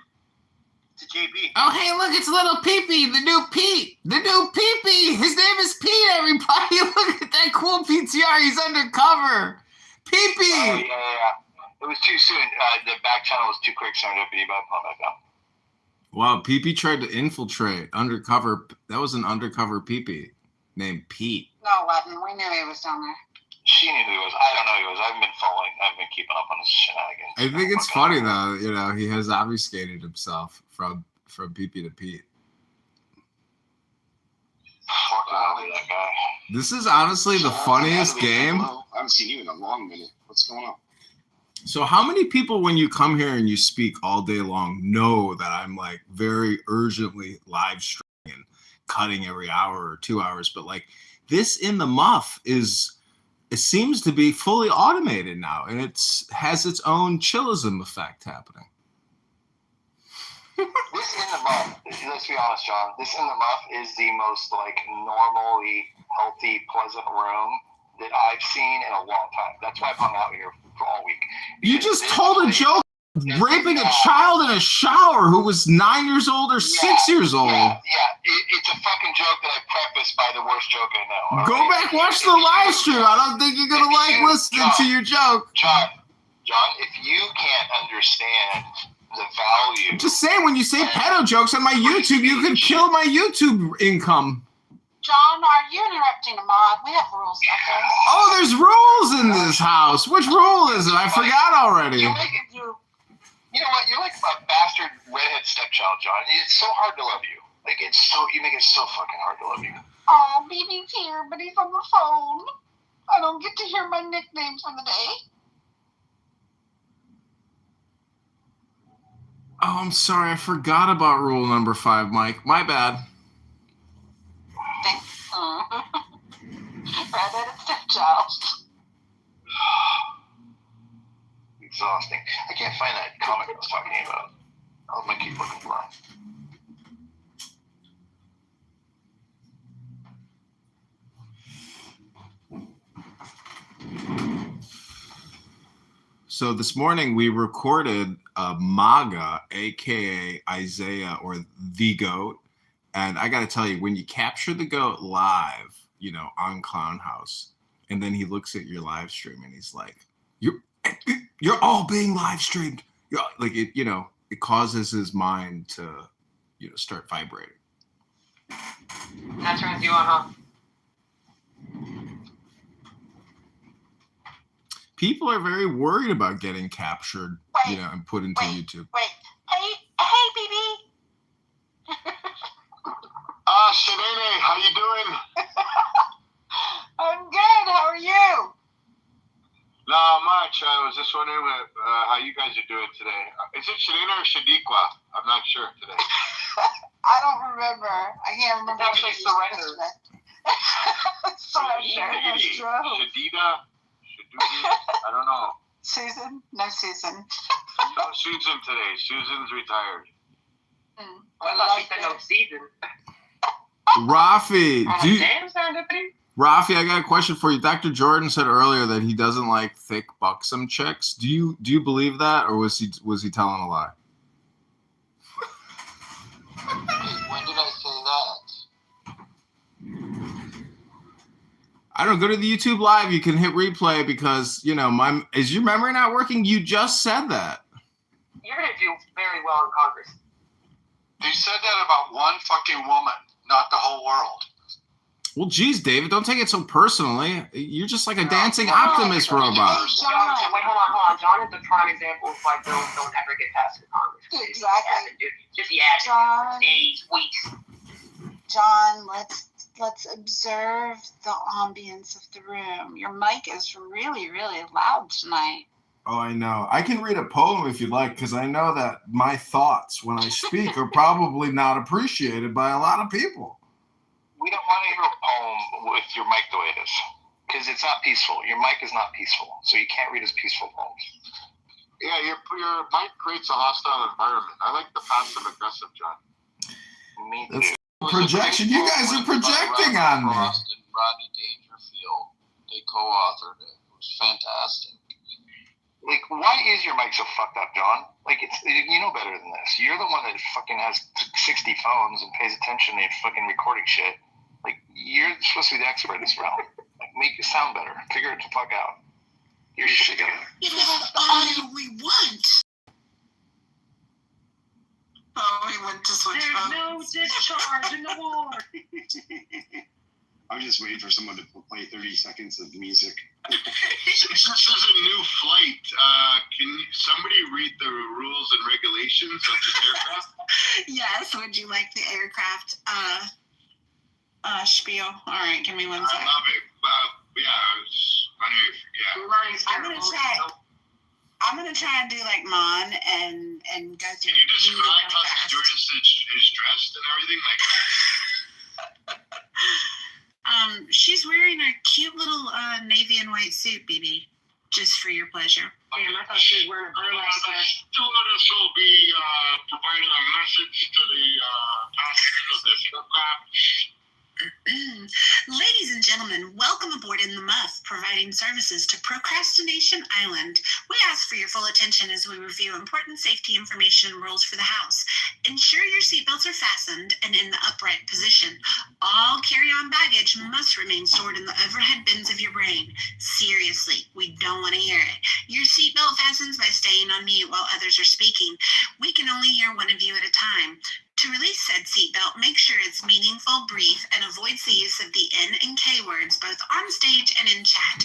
to JB? Oh, hey, look, it's little Pee-Pee, the new Pete. The new Pee-Pee. His name is Pete, everybody. Look at that cool PTR. He's undercover. Pee-Pee. Oh, yeah. It was too soon. The back channel was too quick, serendipity, but I'll back up. Wow, Pee-Pee tried to infiltrate undercover. That was an undercover Pee-Pee named Pete. No, wasn't. We knew he was down there. She knew who he was. I don't know who he was. I haven't been following. I've been keeping up on his shenanigans. I think it's funny, though. You know, he has obfuscated himself from Pee-Pee to Pete. Fuck out of that guy. This is honestly the funniest game. I haven't seen you in a long minute. What's going on? So how many people, when you come here and you speak all day long, know that I'm like very urgently live streaming and cutting every hour or 2 hours? But like this in the muff it seems to be fully automated now, and has its own chillism effect happening. This in the muff, let's be honest, John, this in the muff is the most like normally healthy, pleasant room that I've seen in a long time. That's why I've hung out here for all week. You just told a joke raping a child in a shower who was 9 years old or 6 years old. Yeah, it's a fucking joke that I prefaced by the worst joke I know. Go back, watch the live stream. I don't think you're gonna like listening to your joke. John, if you can't understand the value. I'm just saying, when you say pedo jokes on my YouTube, you could kill my YouTube income. John, are you interrupting a mod? We have rules, okay? Oh, there's rules in this house. Which rule is it? I forgot already. You know what? You're like a bastard redhead stepchild, John. It's so hard to love you. Like you make it so fucking hard to love you. Oh, BB's here, but he's on the phone. I don't get to hear my nickname for the day. Oh, I'm sorry. I forgot about rule number 5, Mike. My bad. Redheaded stepchild. Exhausting. I can't find that comic I was talking about. I'm gonna keep looking for it. So this morning we recorded MAGA, aka Isaiah or the GOAT, and I got to tell you, when you capture the GOAT live, you know, on Clown House, and then he looks at your live stream and he's like, "You're all being live streamed." Like it, you know, it causes his mind to, you know, start vibrating. That turns you on, huh? People are very worried about getting captured, you know, and put into YouTube. Hey, BB. Shanene, how you doing? I'm good. How are you? Not much. I was just wondering how you guys are doing today. Is it Shanene or Shadiqua? I'm not sure today. I don't remember. I can't remember. It's actually Surrender. Surrender. Shadida? I don't know. Susan? No, Susan. No Susan today. Susan's retired. I thought she said no season. Rafi, Damn, serendipity. Rafi, I got a question for you. Dr. Jordan said earlier that he doesn't like thick, buxom chicks. Do you believe that, or was he telling a lie? When did I say that? I don't know. Go to the YouTube live. You can hit replay because, you know, is your memory not working? You just said that. You're gonna do very well in Congress. You said that about one fucking woman, not the whole world. Well, geez, David, don't take it so personally. You're just like a dancing optimist robot. John, wait, hold on. John is the prime example of why bills don't ever get passed in Congress. Exactly. Just yapping. Days, weeks. John, let's observe the ambience of the room. Your mic is really, really loud tonight. Oh, I know. I can read a poem if you'd like, because I know that my thoughts when I speak are probably not appreciated by a lot of people. We don't want to hear a poem with your mic the way it is, because it's not peaceful. Your mic is not peaceful, so you can't read as peaceful poems. Yeah, your mic creates a hostile environment. I like the passive aggressive, John. Me too. Projection. You guys are projecting on me. Rodney Dangerfield. They co-authored it. It was fantastic. Like, why is your mic so fucked up, John? Like, you know better than this. You're the one that fucking has 60 phones and pays attention to your fucking recording shit. Like, you're supposed to be the expert in this realm. Like, make it sound better. Figure it the fuck out. Your shit together. Give us the audio we want. Oh, he went to switch phones. There's no discharge in the war. I'm just waiting for someone to play 30 seconds of music. Since this is a new flight, can somebody read the rules and regulations of the aircraft? Yes, would you like the aircraft spiel. All right, give me one I second. love it. Yeah, it's funny. Yeah. I'm gonna try and do like Mon and go through. Can you describe really how the fast. stewardess is dressed and everything? Like, She's wearing a cute little navy and white suit, BB, just for your pleasure. Damn, I thought she was wearing a burlap the sack. stewardess will be providing a message to the passengers of this aircraft. Ladies and gentlemen, welcome aboard in the Muff, providing services to Procrastination Island. We ask for your full attention as we review important safety information and rules for the house. Ensure your seatbelts are fastened and in the upright position. All carry-on baggage must remain stored in the overhead bins of your brain. Seriously, we don't want to hear it. Your seatbelt fastens by staying on mute while others are speaking. We can only hear one of you at a time. To release said seatbelt, make sure it's meaningful, brief, and avoids the use of the N and K words both on stage and in chat.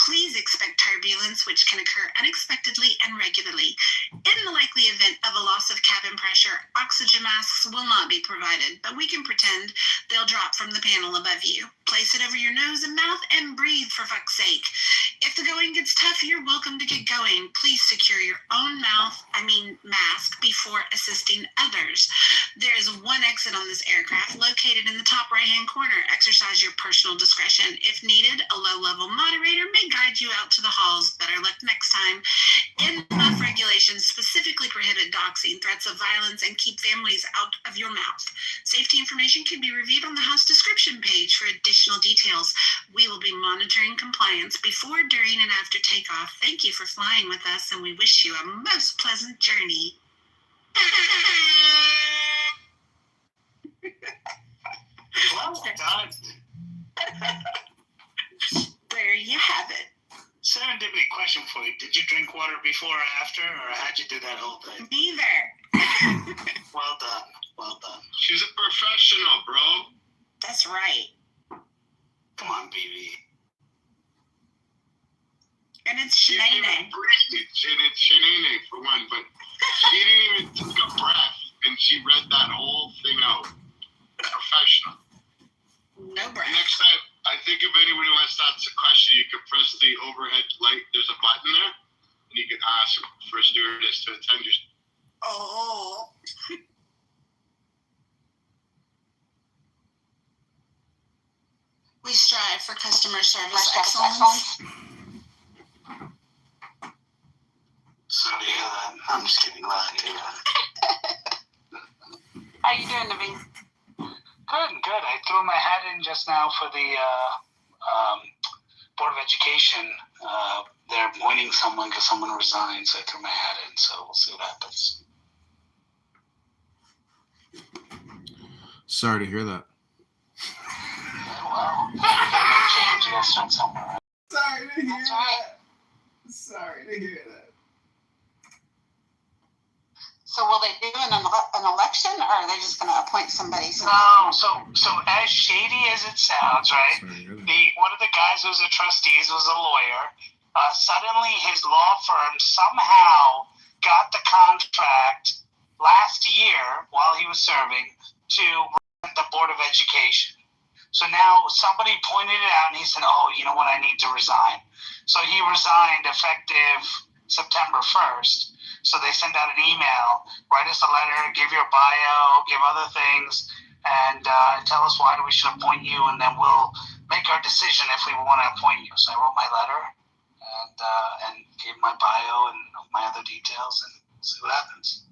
Please expect turbulence, which can occur unexpectedly and regularly. In the likely event of a loss of cabin pressure, oxygen masks will not be provided, but we can pretend they'll drop from the panel above you. Place it over your nose and mouth and breathe, for fuck's sake. If the going gets tough, you're welcome to get going. Please secure your own mask before assisting others. There is one exit on this aircraft located in the top right-hand corner. Exercise your personal discretion. If needed, a low-level moderator may guide you out to the halls. Better luck next time. In-mouth regulations specifically prohibit doxing, threats of violence, and keep families out of your mouth. Safety information can be reviewed on the house description page for additional details. We will be monitoring compliance before, during, and after takeoff. Thank you for flying with us, and we wish you a most pleasant journey. Well done. There you have it. Serendipity question for you. Did you drink water before or after, or how'd you do that whole thing? Neither. Well done. Well done. She's a professional, bro. That's right. Come on, BB. And it's She didn't even Shanae. breathe. It's Shanae for one, but she didn't even take a breath, and she read that whole thing out. Professional. No breath. Next time, I think if anybody wants to ask a question, you could press the overhead light. There's a button there, and you can ask for a stewardess to attend you. Oh. We strive for customer service excellence. Sorry to hear that. I'm just kidding. Glad to hear that. How you doing, Naveen? Good. I threw my hat in just now for the Board of Education. They're appointing someone because someone resigned, so I threw my hat in. So we'll see what happens. Sorry to hear that. Well, you gotta change. You gotta start somewhere, right? Sorry to hear That's right. that. Sorry to hear that. So will they do an election, or are they just going to appoint somebody? No, so as shady as it sounds, right? One of the guys who was a trustee was a lawyer. Suddenly, his law firm somehow got the contract last year while he was serving to run the Board of Education. So now somebody pointed it out, and he said, "Oh, you know what? I need to resign." So he resigned effective September 1st. So they send out an email, write us a letter, give your bio, give other things, and tell us why we should appoint you, and then we'll make our decision if we want to appoint you. So I wrote my letter and gave my bio and my other details, and we'll see what happens.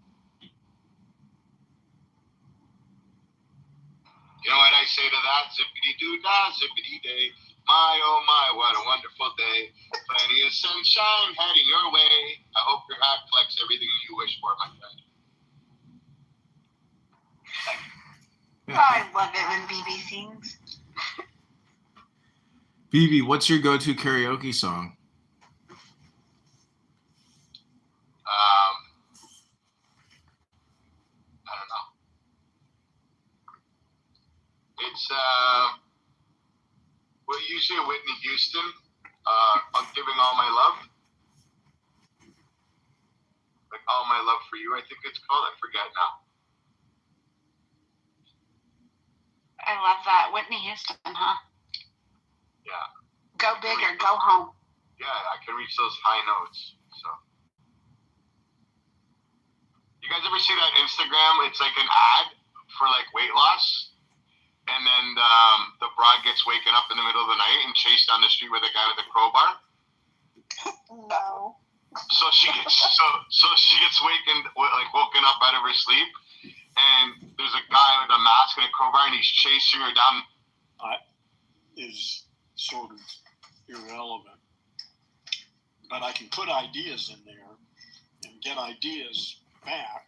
You know what I say to that? Zippity-doo-dah, zippity-day. My, oh my, what a wonderful day. Plenty of sunshine heading your way. I hope your hat collects everything you wish for, my friend. I love it when BB sings. BB, what's your go-to karaoke song? I don't know. It's, what you say, Whitney Houston, I'm giving all my love. Like All My Love for You, I think it's called. I forget now. I love that. Whitney Houston, huh? Yeah. Go big or go home. Yeah, I can reach those high notes. So, you guys ever see that Instagram? It's like an ad for like weight loss, and then the broad gets waken up in the middle of the night and chased down the street with a guy with a crowbar. No. So she gets woken up out of her sleep, and there's a guy with a mask and a crowbar, and he's chasing her down. Is sort of irrelevant, but I can put ideas in there and get ideas back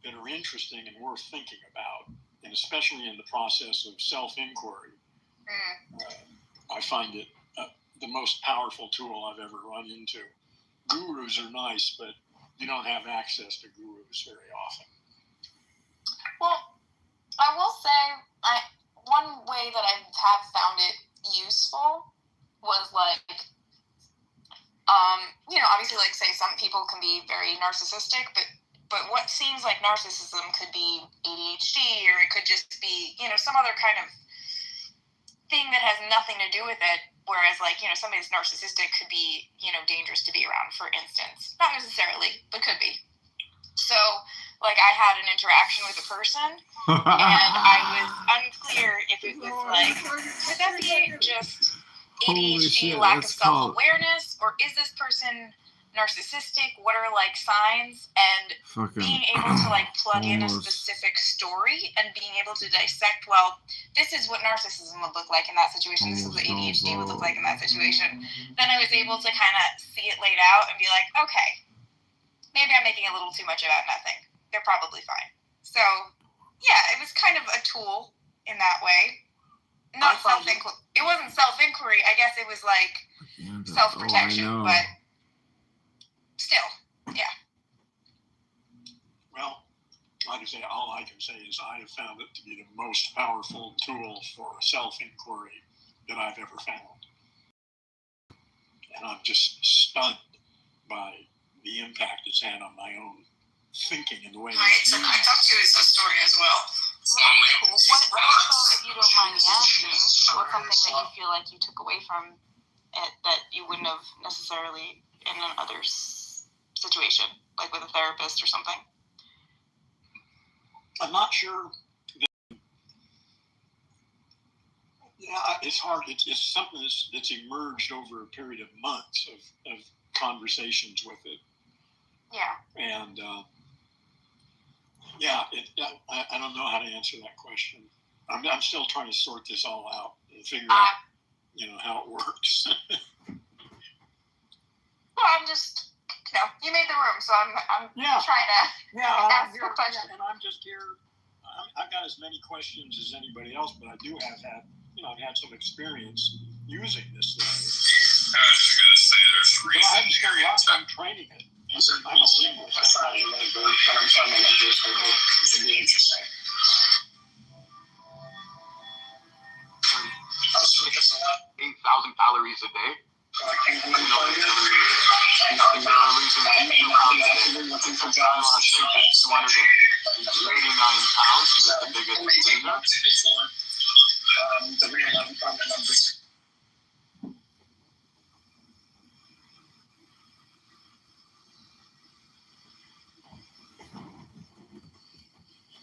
that are interesting and worth thinking about, and especially in the process of self-inquiry. I find it the most powerful tool I've ever run into. Gurus are nice, but you don't have access to gurus very often. Well, I will say, one way that I have found it useful was like, obviously, like, say some people can be very narcissistic, but what seems like narcissism could be ADHD, or it could just be, some other kind of thing that has nothing to do with it. Whereas, like, somebody that's narcissistic could be, dangerous to be around, for instance. Not necessarily, but could be. So, like, I had an interaction with a person, and I was unclear if it was, like, could that be just ADHD, lack of self-awareness, or is this person narcissistic? What are, like, signs? And being able to, like, plug in a specific story and being able to dissect, well, this is what narcissism would look like in that situation. This is what ADHD would look like in that situation. Then I was able to kind of see it laid out and be like, okay, maybe I'm making a little too much about nothing. They're probably fine. So, yeah, it was kind of a tool in that way. Not self-inquiry. It wasn't self-inquiry. I guess it was like self-protection, but still, yeah. Well, like I say, all I can say is I have found it to be the most powerful tool for self-inquiry that I've ever found. And I'm just stunned by the impact it's had on my own thinking and the way I talked to his story as well. If you don't mind me asking, what's something that you feel like you took away from it that you wouldn't have necessarily in another situation, like with a therapist or something? I'm not sure. It's hard. It's something that's emerged over a period of months of conversations with it. Yeah. And I don't know how to answer that question. I'm still trying to sort this all out and figure out, how it works. Well, I'm just, you made the room, so I'm trying to ask the question. And I'm just here. I've got as many questions as anybody else, but I do have had, I've had some experience using this thing. I was just going to say there's reason. I haven't spent a lot of time training it. I'm a linguist. That's not a language, but I'm trying to language for it. It should be interesting. Also, because a lot. 8,000 calories a day.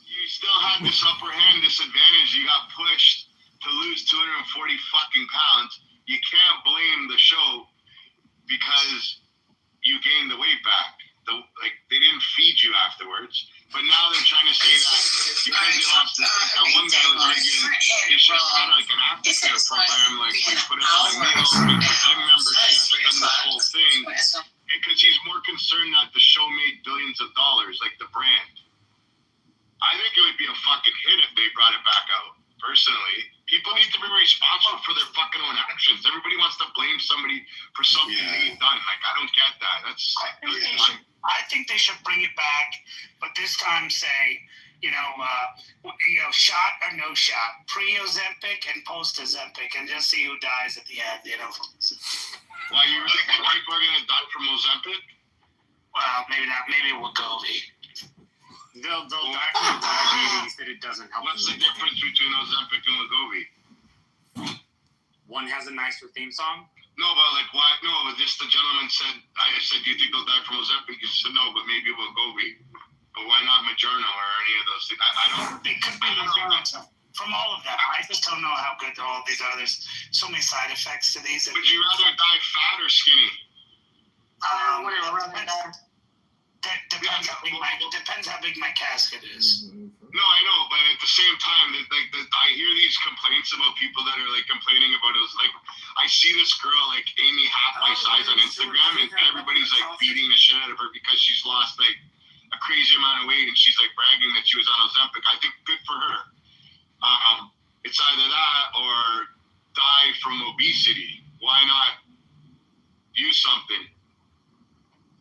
You still had this upper hand disadvantage. You got pushed to lose 240 fucking pounds. You can't blame the show because you gained the weight back. They didn't feed you afterwards. But now they're trying to say that because you lost this. Like that one guy was arguing they should have had like an aftercare program, like put us on meals, gym membership, and this whole thing. Because he's more concerned that the show made billions of dollars, like the brand. I think it would be a fucking hit if they brought it back out. Personally, people need to be responsible for their fucking own actions. Everybody wants to blame somebody for something they've done. Like, I don't get that. I think they should bring it back, but this time say, shot or no shot, pre-Ozempic and post-Ozempic, and just see who dies at the end. Why you really think people are gonna die from Ozempic? Well, maybe not. Maybe Wegovy. They'll die from diabetes that it doesn't help. What's the difference between Ozempic and Wegovy? One has a nicer theme song. No, but like why? No, just the gentleman said. I said, do you think they'll die from Ozempic? He said no, but maybe Wegovy. But why not Moderna or any of those things? I don't. It could be from all of that. I just don't know how good all these are. There's so many side effects to these. Would you rather die fat or skinny? Depends how big my casket is. No, I know, but at the same time, I hear these complaints about people that are like complaining about it. Like, I see this girl like Amy half my size on Instagram, and everybody's like beating the shit out of her because she's lost like a crazy amount of weight, and she's like bragging that she was on Ozempic. I think good for her. It's either that or die from obesity. Why not use something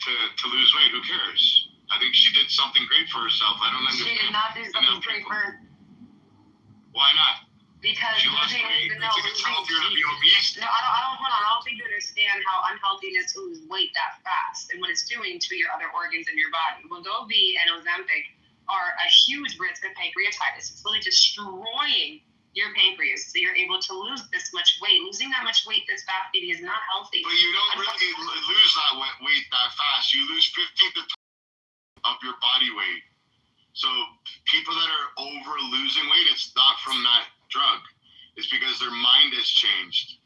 to lose weight? Who cares? I think she did something great for herself. I don't understand. She did not do something great for her. Why not? Because she lost weight. It's healthier to be obese. No, I don't think you understand how unhealthy it is to lose weight that fast and what it's doing to your other organs in your body. Wegovy and Ozempic are a huge risk of pancreatitis. It's really destroying your pancreas, so you're able to lose this much weight. Losing that much weight this fast, baby, is not healthy. But you don't really lose that weight that fast. You lose 15 to 20 of your body weight. So people that are over losing weight, it's not from that drug. It's because their mind has changed.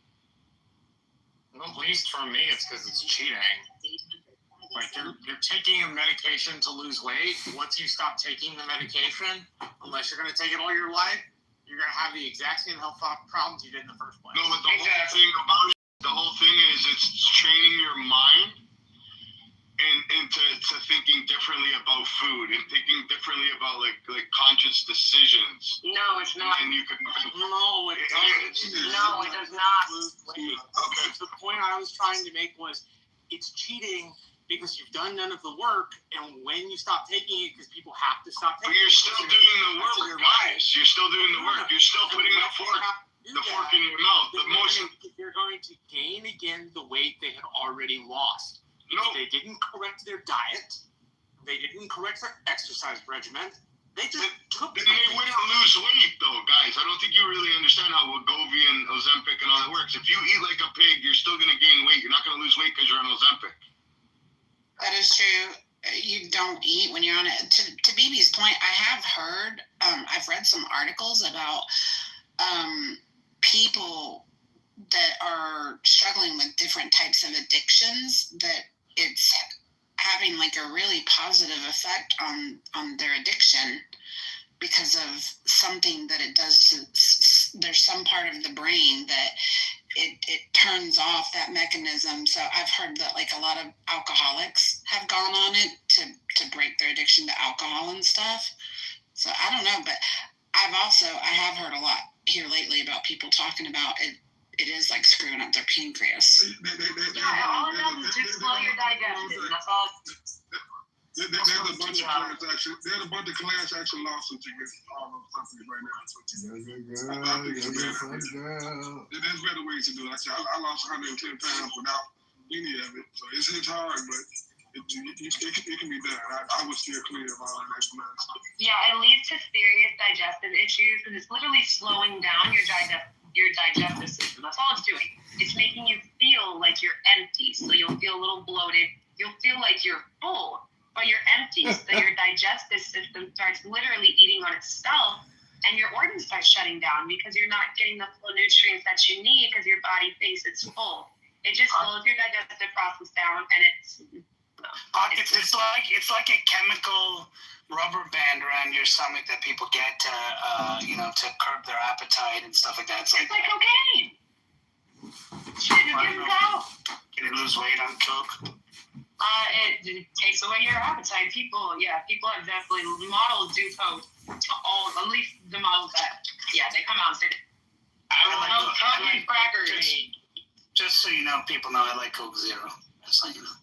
Well, at least for me, it's because it's cheating. Like you're taking a medication to lose weight. Once you stop taking the medication, unless you're going to take it all your life, you're going to have the exact same health problems you did in the first place. No, but the whole thing is it's training your mind into thinking differently about food and thinking differently about like conscious decisions. No, it's not. And you can no, it doesn't. No, it does not. Okay. The point I was trying to make was it's cheating because you've done none of the work, and when you stop taking it, because people have to stop taking it. But you're still doing the work, guys. You're still doing the work. You're still putting the fork in your mouth. They're going to gain again the weight they had already lost. No. They didn't correct their diet. They didn't correct their exercise regimen. They just took it. They wouldn't lose weight, though, guys. I don't think you really understand how Wegovy and Ozempic and all that works. If you eat like a pig, you're still going to gain weight. You're not going to lose weight because you're on Ozempic. That is true. You don't eat when you're on it. To BB's point, I have heard, I've read some articles about people that are struggling with different types of addictions, that it's having like a really positive effect on their addiction because of something that it does to, there's some part of the brain that it turns off that mechanism. So I've heard that like a lot of alcoholics have gone on it to break their addiction to alcohol and stuff. So I don't know, but I have heard a lot here lately about people talking about it. It is like screwing up their pancreas. Yeah, all it does is just slow your digestion. That's all. There's a bunch of class action lawsuits against all those companies right now. There's better ways to do it. I lost 110 pounds without any of it, so it's hard, but it can be done. I was still clear of all that stuff. Yeah, it leads to serious digestive issues, and it's literally slowing down your digestive system. That's all it's doing. It's making you feel like you're empty, so you'll feel a little bloated. You'll feel like you're full, but you're empty. So your digestive system starts literally eating on itself, and your organs start shutting down because you're not getting the full nutrients that you need because your body thinks it's full. It just slows your digestive process down, and it's like a chemical rubber band around your stomach that people get to curb their appetite and stuff like that. It's like cocaine. Shit, it gets out. Can you lose weight on coke? It takes away your appetite. People have definitely, models do coke to all, at least the models that, they come out and say, coke and crackers. Just so you know, people know I like Coke Zero. Just so you know.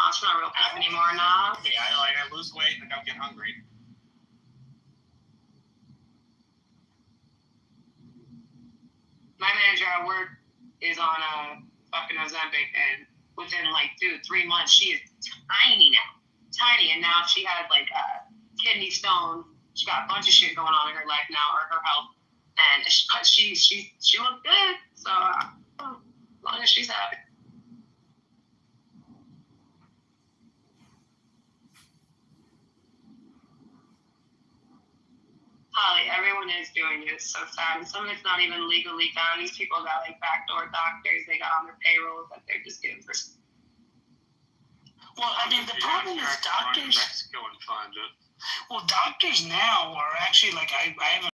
It's not real coke anymore, no. Yeah, I lose weight and I don't get hungry. My manager at work is on a fucking Ozempic, and within 3 months, she is tiny now. Tiny, and now she has kidney stone. She got a bunch of shit going on in her life now, or her health, and she looked good. So as long as she's happy. Holly, everyone is doing it. It's so sad. And some of it's not even legally done. These people got like backdoor doctors they got on their payrolls that they're just giving for. Well, I mean, the problem is doctors. Mexico and find it. Well, doctors now are actually like I have a.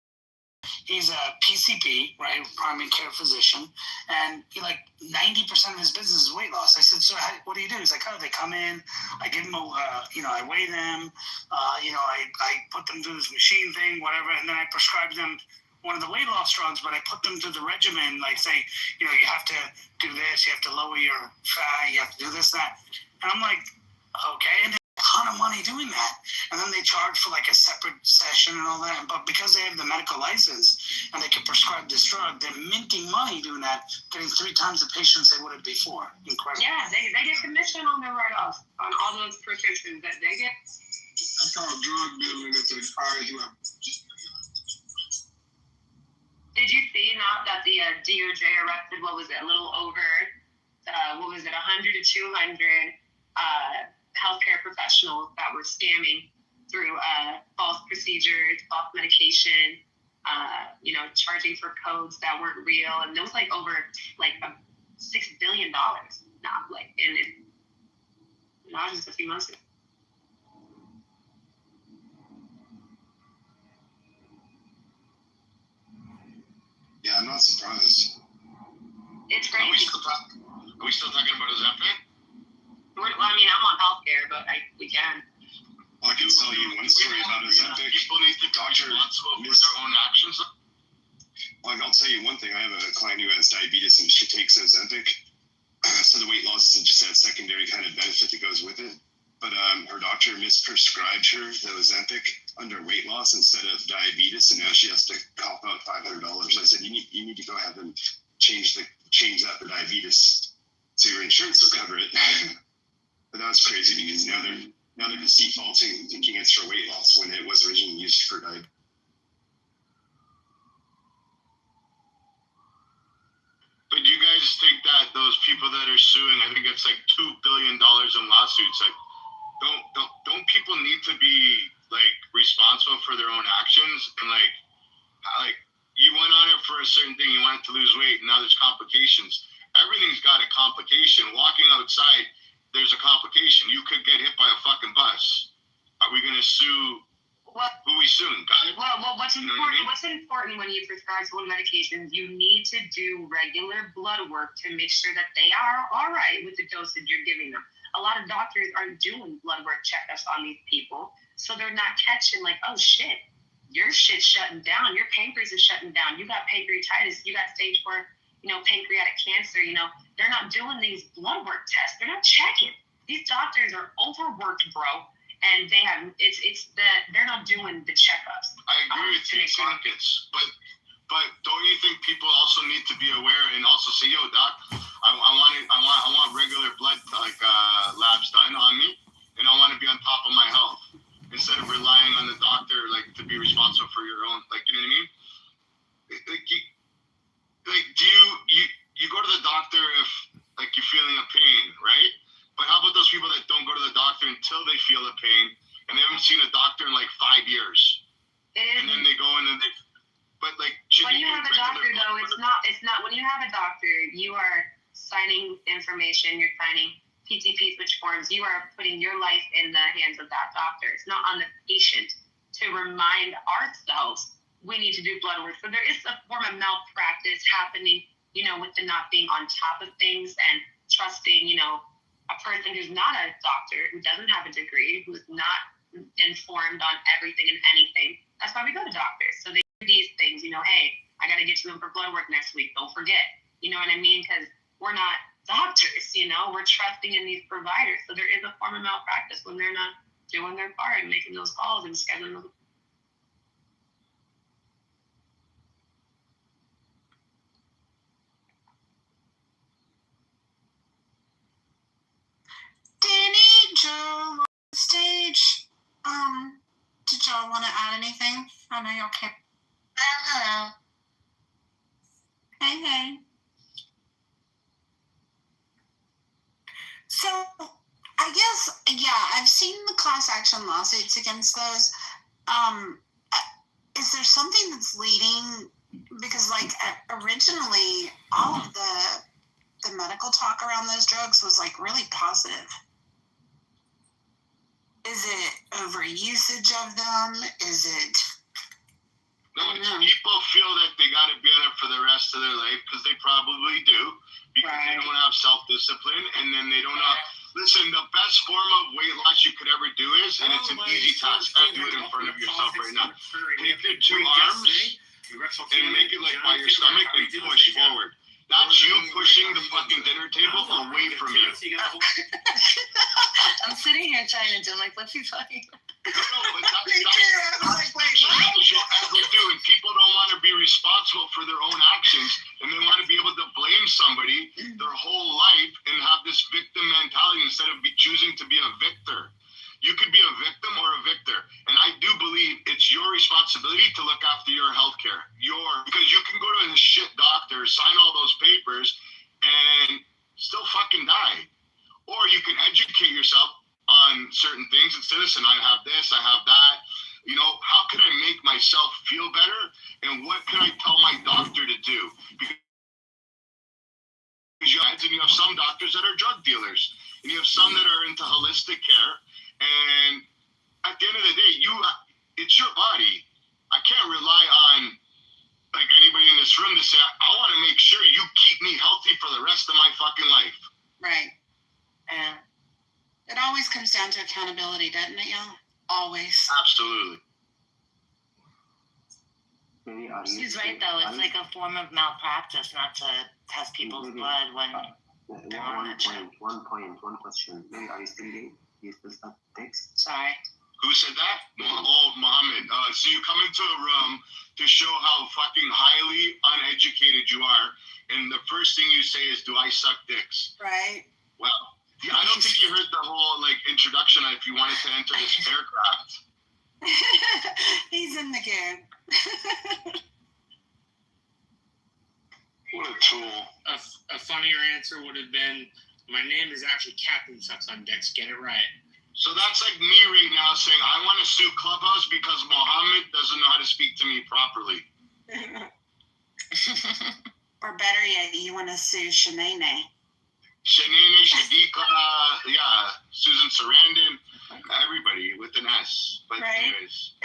He's a PCP, right, primary care physician, and like 90% of his business is weight loss. I said, so what do you do? He's like, oh, they come in, I give them, I weigh them, I put them through this machine thing, whatever, and then I prescribe them one of the weight loss drugs, but I put them through the regimen, like say, you have to do this, you have to lower your fat, you have to do this, that. And I'm like, okay, and they have a ton of money doing that. And then they charge for like a separate session and all that. But because they have the medical license and they can prescribe this drug, they're minting money doing that, getting 3 times the patients they would have before. Incredible. Yeah, they get commission on their write-offs, on all those prescriptions that they get. That's called drug dealing at the highest level. Did you see now that the DOJ arrested, what was it, a little over, 100 to 200 healthcare professionals that were scamming through false procedures, false medication, charging for codes that weren't real, and it was like over $6 billion now, not just a few months ago. Yeah, I'm not surprised. It's crazy. Are we still talking about Ozempic? I'm on healthcare, but we can. Well, I can tell you one story about Ozempic. People need to be responsible for their own actions. Well, I'll tell you one thing. I have a client who has diabetes and she takes Ozempic. So the weight loss isn't just that secondary kind of benefit that goes with it. But her doctor misprescribed her the Ozempic under weight loss instead of diabetes, and now she has to cop out $500. I said, you need to go ahead and change that for diabetes, so your insurance will cover it. But that was crazy because now they're just defaulting, thinking it's for weight loss when it was originally used for diabetes. But do you guys think that those people that are suing, I think it's like $2 billion in lawsuits, like don't people need to be like responsible for their own actions? And like you went on it for a certain thing, you wanted to lose weight, and now there's complications. Everything's got a complication. Walking outside, there's a complication. You could get hit by a fucking bus. Are we gonna sue? Who we suing? Well, what's important? What's important when you prescribe someone medications? You need to do regular blood work to make sure that they are all right with the dosage you're giving them. A lot of doctors aren't doing blood work checkups on these people, so they're not catching like, oh shit, your shit's shutting down. Your pancreas is shutting down. You got pancreatitis. You got stage 4, pancreatic cancer. They're not doing these blood work tests. They're not checking. These doctors are overworked, bro. And they have they're not doing the checkups. I agree with you, pockets, but don't you think people also need to be aware and also say, yo, doc, I want regular blood labs done on me, and I want to be on top of my health instead of relying on the doctor to be responsible for your own, you know what I mean? Do you go to the doctor if you're feeling a pain, right? But how about those people that don't go to the doctor until they feel the pain and they haven't seen a doctor in 5 years? And then they go in and they. But when you have a doctor, though, it's not. When you have a doctor, you are signing information. You're signing PCPs, which forms. You are putting your life in the hands of that doctor. It's not on the patient to remind ourselves we need to do blood work. So there is a form of malpractice happening, with the not being on top of things and trusting, a person who's not a doctor, who doesn't have a degree, who's not informed on everything and anything. That's why we go to doctors. So they do these things, hey, I got to get you in for blood work next week. Don't forget. You know what I mean? Because we're not doctors, we're trusting in these providers. So there is a form of malpractice when they're not doing their part and making those calls and scheduling those. Danny, Joe, on the stage. Did y'all want to add anything? I know y'all can't. Hello. Hey. So, I guess, yeah, I've seen the class action lawsuits against those. Is there something that's leading? Because, like, originally, all of the medical talk around those drugs was, like, really positive. Is it overusage of them? Is it? No, people feel that they got to be on it for the rest of their life because they probably do, because they don't have self-discipline, and then they don't know. Listen, the best form of weight loss you could ever do is, and it's an easy task. I do it in front of yourself right now. Take your two arms and make it like by your stomach and push forward. That's you pushing the fucking dinner table away from you. I'm sitting here trying to do, I'm like, what's he talking about? No, but that's all you'll ever do. And people don't want to be responsible for their own actions, and they want to be able to blame somebody their whole life and have this victim mentality instead of choosing to be a victor. You could be a victim or a victor. And I do believe it's your responsibility to look after your health care. Because you can go to a shit doctor, sign all those papers, and still fucking die. Or you can educate yourself on certain things and say, listen, I have this, I have that. You know, how can I make myself feel better? And what can I tell my doctor to do? Because you have some doctors that are drug dealers, and you have some that are into holistic care. And at the end of the day, it's your body. I can't rely on like anybody in this room to say, I want to make sure you keep me healthy for the rest of my fucking life. Right. And it always comes down to accountability, doesn't it, y'all? Always. Absolutely. She's right, though. It's like a form of malpractice not to test people's blood when they're on that shit. One question. Maybe are you still gay? You still start text? Sorry. Who said that? Oh, Mohammed. So you come into a room to show how fucking highly uneducated you are, and the first thing you say is, do I suck dicks? Right. Well, I don't think you heard the whole, like, introduction if you wanted to enter this aircraft. He's in the game. What a tool. A funnier answer would have been, my name is actually Captain Sucks on Dicks. Get it right. So that's like me right now saying, I want to sue Clubhouse because Mohammed doesn't know how to speak to me properly. Or better yet, you want to sue Shanae. Shanae, Shadika, yeah, Susan Sarandon, everybody with an S. But anyways.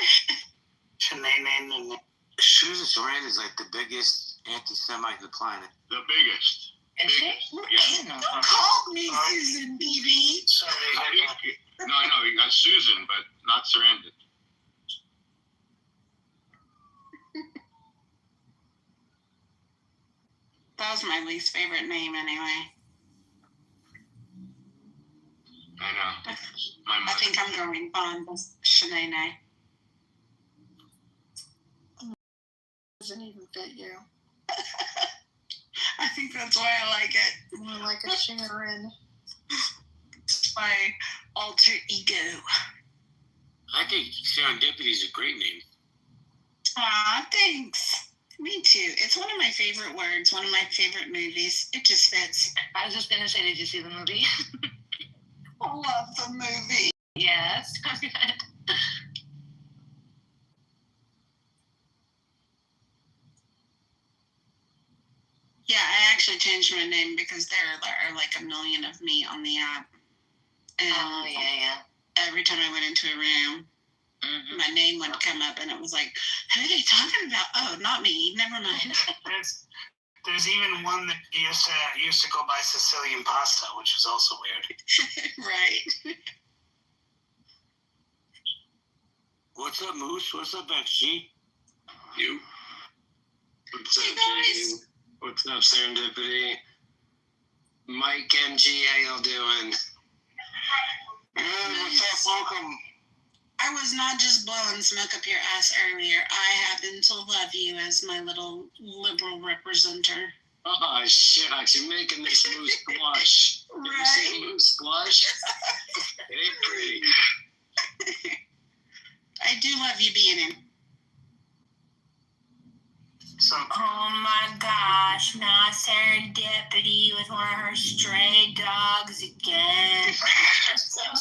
Shanae. Susan Sarandon is like the biggest anti-Semite on the planet. The biggest. Is she? Yeah. Don't call me Susan, BB. No, I know, you got Susan, but not Sarandon. That was my least favorite name anyway. I know. I think I'm going fond with Shanae. Doesn't even fit you. I think that's why I like it. More like a Sharon. It's my alter ego. I think Serendipity is a great name. Aw, thanks. Me too. It's one of my favorite words, one of my favorite movies. It just fits. I was just going to say, did you see the movie? I love the movie. Yes. Yeah, I actually changed my name because there are like a million of me on the app. And yeah. Every time I went into a room, my name would come up and it was like, who are they talking about? Oh, not me. Never mind. There's even one that used to go by Sicilian Pasta, which was also weird. Right. What's up, Moose? What's up, XG? You. What's up, JD? What's up, Serendipity? Mike MG, how y'all doing? Good, what's up? Welcome. I was not just blowing smoke up your ass earlier. I happen to love you as my little liberal representative. Oh, shit, you're making this moose blush. Right. You see the moose blush? It ain't pretty. I do love you being in. So, oh my gosh, now serendipity with one of her stray dogs again.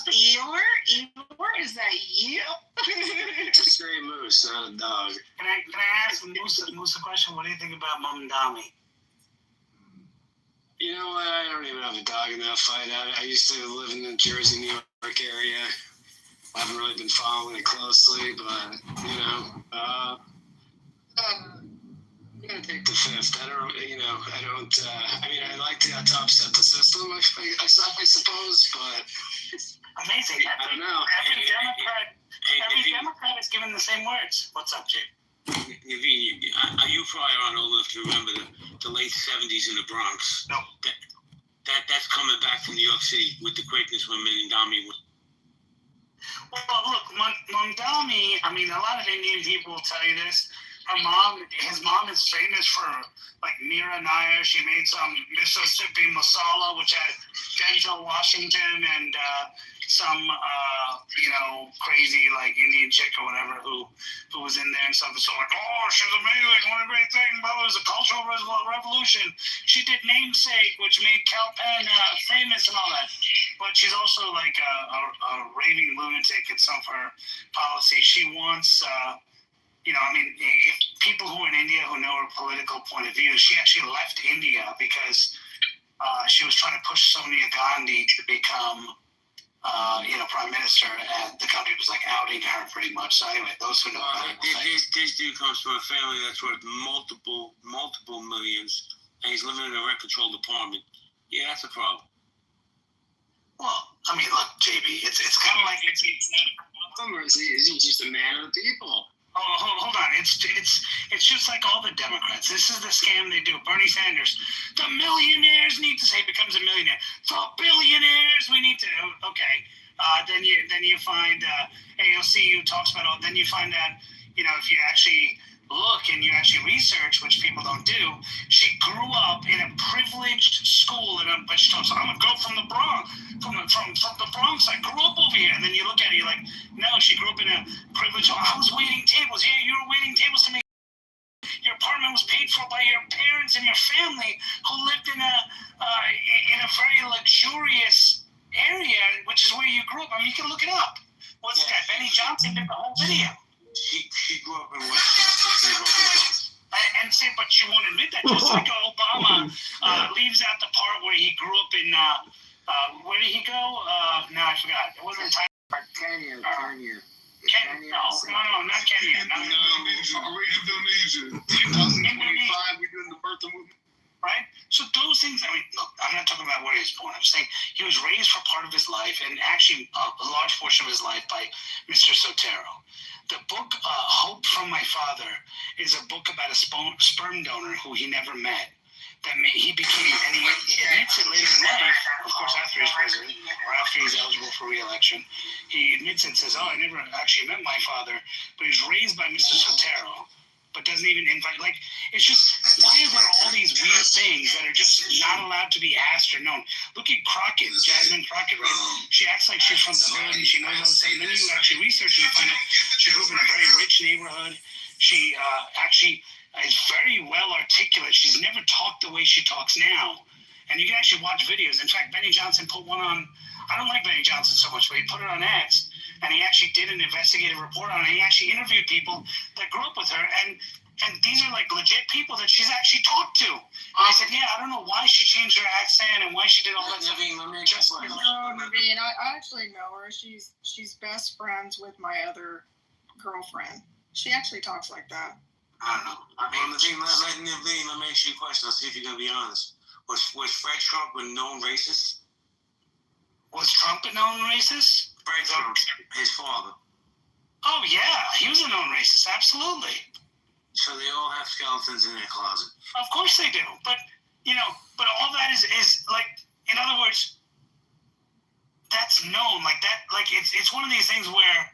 Eeyore, is that you? It's a stray moose, not a dog. Can I ask Moose a question? What do you think about Mom and Dami? You know what? I don't even have a dog in that fight. I used to live in the Jersey, New York area. I haven't really been following it closely, but, you know, I'm going to take the fifth. I like to upset the system, I suppose, but amazing. I don't know. Every Democrat is given the same words. What's up, Jake? Naveen, you probably aren't old enough to remember the late 70s in the Bronx. No. That's coming back to New York City with the Quakeness women and Dami. Well, look, Mondami, I mean, a lot of Indian people will tell you this. His mom is famous for, like, Meera Nair. She made some Mississippi masala, which had Denzel Washington and some, crazy, like, Indian chick or whatever who was in there and stuff. So, like, oh, she's amazing, what a great thing. Well, it was a cultural revolution. She did Namesake, which made Cal Penn famous and all that. But she's also, like, a raving lunatic in some of her policies. She wants... if people who are in India who know her political point of view, she actually left India because she was trying to push Sonia Gandhi to become, prime minister, and the country was like outing her pretty much. So anyway, those who know her. This dude comes from a family that's worth multiple millions, and he's living in a rent-controlled apartment. Yeah, that's a problem. Well, I mean, look, JB, it's kind of like it's or is he just a man of the people? Oh, hold on. It's just like all the Democrats. This is the scam they do. Bernie Sanders, the millionaires need to say becomes a millionaire. The billionaires we need to. Okay. Then you find AOC who talks about all. Then you find that if you actually look and you actually research, which people don't do, she grew up in a privileged school, but she talks, I'm a girl from the Bronx, from the Bronx. I grew up over here. And then you look at it, you're like, no, she grew up in a privileged. I was waiting tables. Yeah, you were waiting tables to make. Your apartment was paid for by your parents and your family who lived in a very luxurious area, which is where you grew up. I mean, you can look it up. What's the guy? Benny Johnson did the whole video. She grew up in West. And say, but she won't admit that. Just like Obama leaves out the part where he grew up in. Where did he go? No, I forgot. It wasn't Kenya. No, not Kenya. Indonesia. 2025, we're doing the birth movement. Right? So those things, I mean, look, I'm not talking about where he was born. I'm saying he was raised for part of his life, and actually a large portion of his life, by Mr. Sotero. The book, Hope from My Father, is a book about a sperm donor who he never met. He became, and he admits it later in life, of course, after he's president, or after he's eligible for re-election. He admits it and says, I never actually met my father, but he was raised by Mr. Sotero, but doesn't even invite, like, it's just, why are there all these weird things that are just not allowed to be asked or known? Look at Crockett, Jasmine Crockett, right? She acts like she's from the hood and she knows all the same. Then you actually research and you find out she grew up in a very rich neighborhood. She actually is very well articulate. She's never talked the way she talks now. And you can actually watch videos. In fact, Benny Johnson put one on, I don't like Benny Johnson so much, but he put it on X, and he actually did an investigative report on it. He actually interviewed people that grew up with her, and these are like legit people that she's actually talked to. And I said, yeah, I don't know why she changed her accent and why she did all that stuff. Naveen, I actually know her. She's best friends with my other girlfriend. She actually talks like that. I don't know. Let me ask you a question. I'll see if you're going to be honest. Was Fred Trump a known racist? Was Trump a known racist? Fred Trump, his father. Oh, yeah. He was a known racist. Absolutely. So they all have skeletons in their closet. Of course they do. But, but all that is like, in other words, that's known. Like that, like it's one of these things where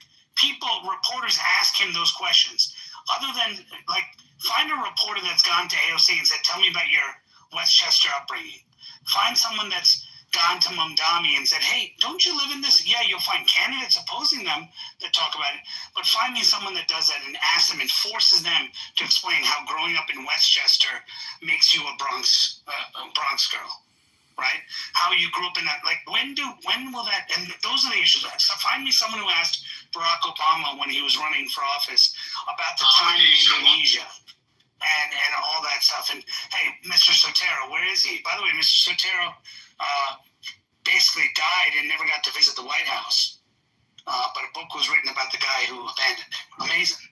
reporters ask him those questions. Other than, like, find a reporter that's gone to AOC and said, tell me about your Westchester upbringing. Find someone that's gone to Mamdani and said, hey, don't you live in this? Yeah, you'll find candidates opposing them that talk about it, but find me someone that does that and asks them and forces them to explain how growing up in Westchester makes you a Bronx girl, right? How you grew up in that, like, when will that, and those are the issues. So find me someone who asked Barack Obama when he was running for office about the time in Indonesia. And all that stuff. And hey, Mr. Sotero, where is he? By the way, Mr. Sotero basically died and never got to visit the White House. But a book was written about the guy who abandoned him. Amazing.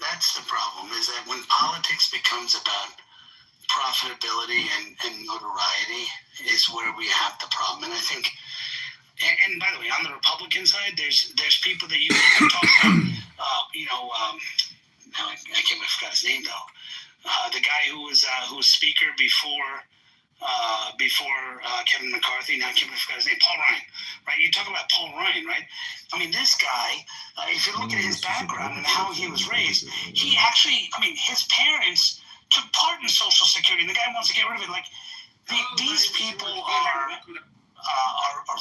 That's the problem, is that when politics becomes about profitability and notoriety is where we have the problem. And I think, and by the way, on the Republican side, there's people that you can talk about, now I can't forgot his name though. The guy who was speaker before Kevin McCarthy, now I can't forgot his name, Paul Ryan, right? You talk about Paul Ryan, right? I mean, this guy, if you look at his background and how he was raised, he actually, I mean, his parents took part in Social Security, and the guy wants to get rid of it. Like, these people are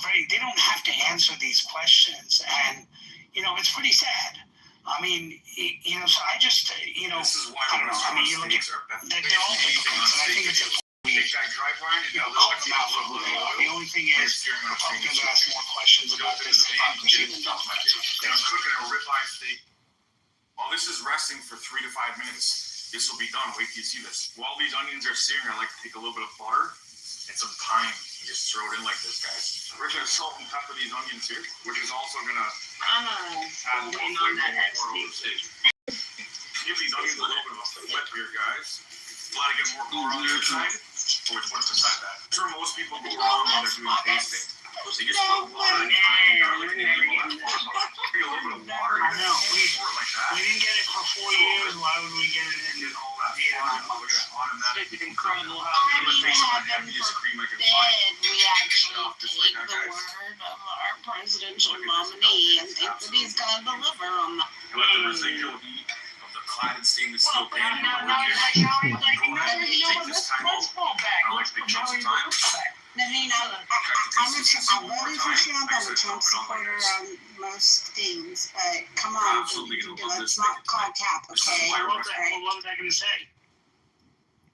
very, they don't have to answer these questions, and, it's pretty sad. I mean, so I just, I don't know, I mean, you look at, they're all hypocrites, and I think it's call them out for who they are. The only thing is, Republicans ask more questions about this about machine than Democrats. I'm cooking a ribeye steak. While this is resting for 3 to 5 minutes, this will be done. Wait till you see this. While these onions are searing, I like to take a little bit of butter and some thyme and just throw it in like this, guys. We're going to salt and pepper these onions here, which is also going to add more flavor over the steak. Give these onions a little bit of a flip here, guys. Let it get more color on the other side, or we put it beside that. That's where most people go wrong when they're doing tasting. So you just put water and thyme and garlic and maybe a little bit of water. I know. We didn't get it for 4 years. Why would we get it in all that 8 or 9 months? It's incredible how We actually take the word of our presidential nominee and think that he's going to deliver on the. Let the residual heat of the cladded stainless steel pan Let's fall back. Naveen, I'm really pushing on I'm a Trump supporter on most things, but come on, let's not call cap, okay? What was I going to say?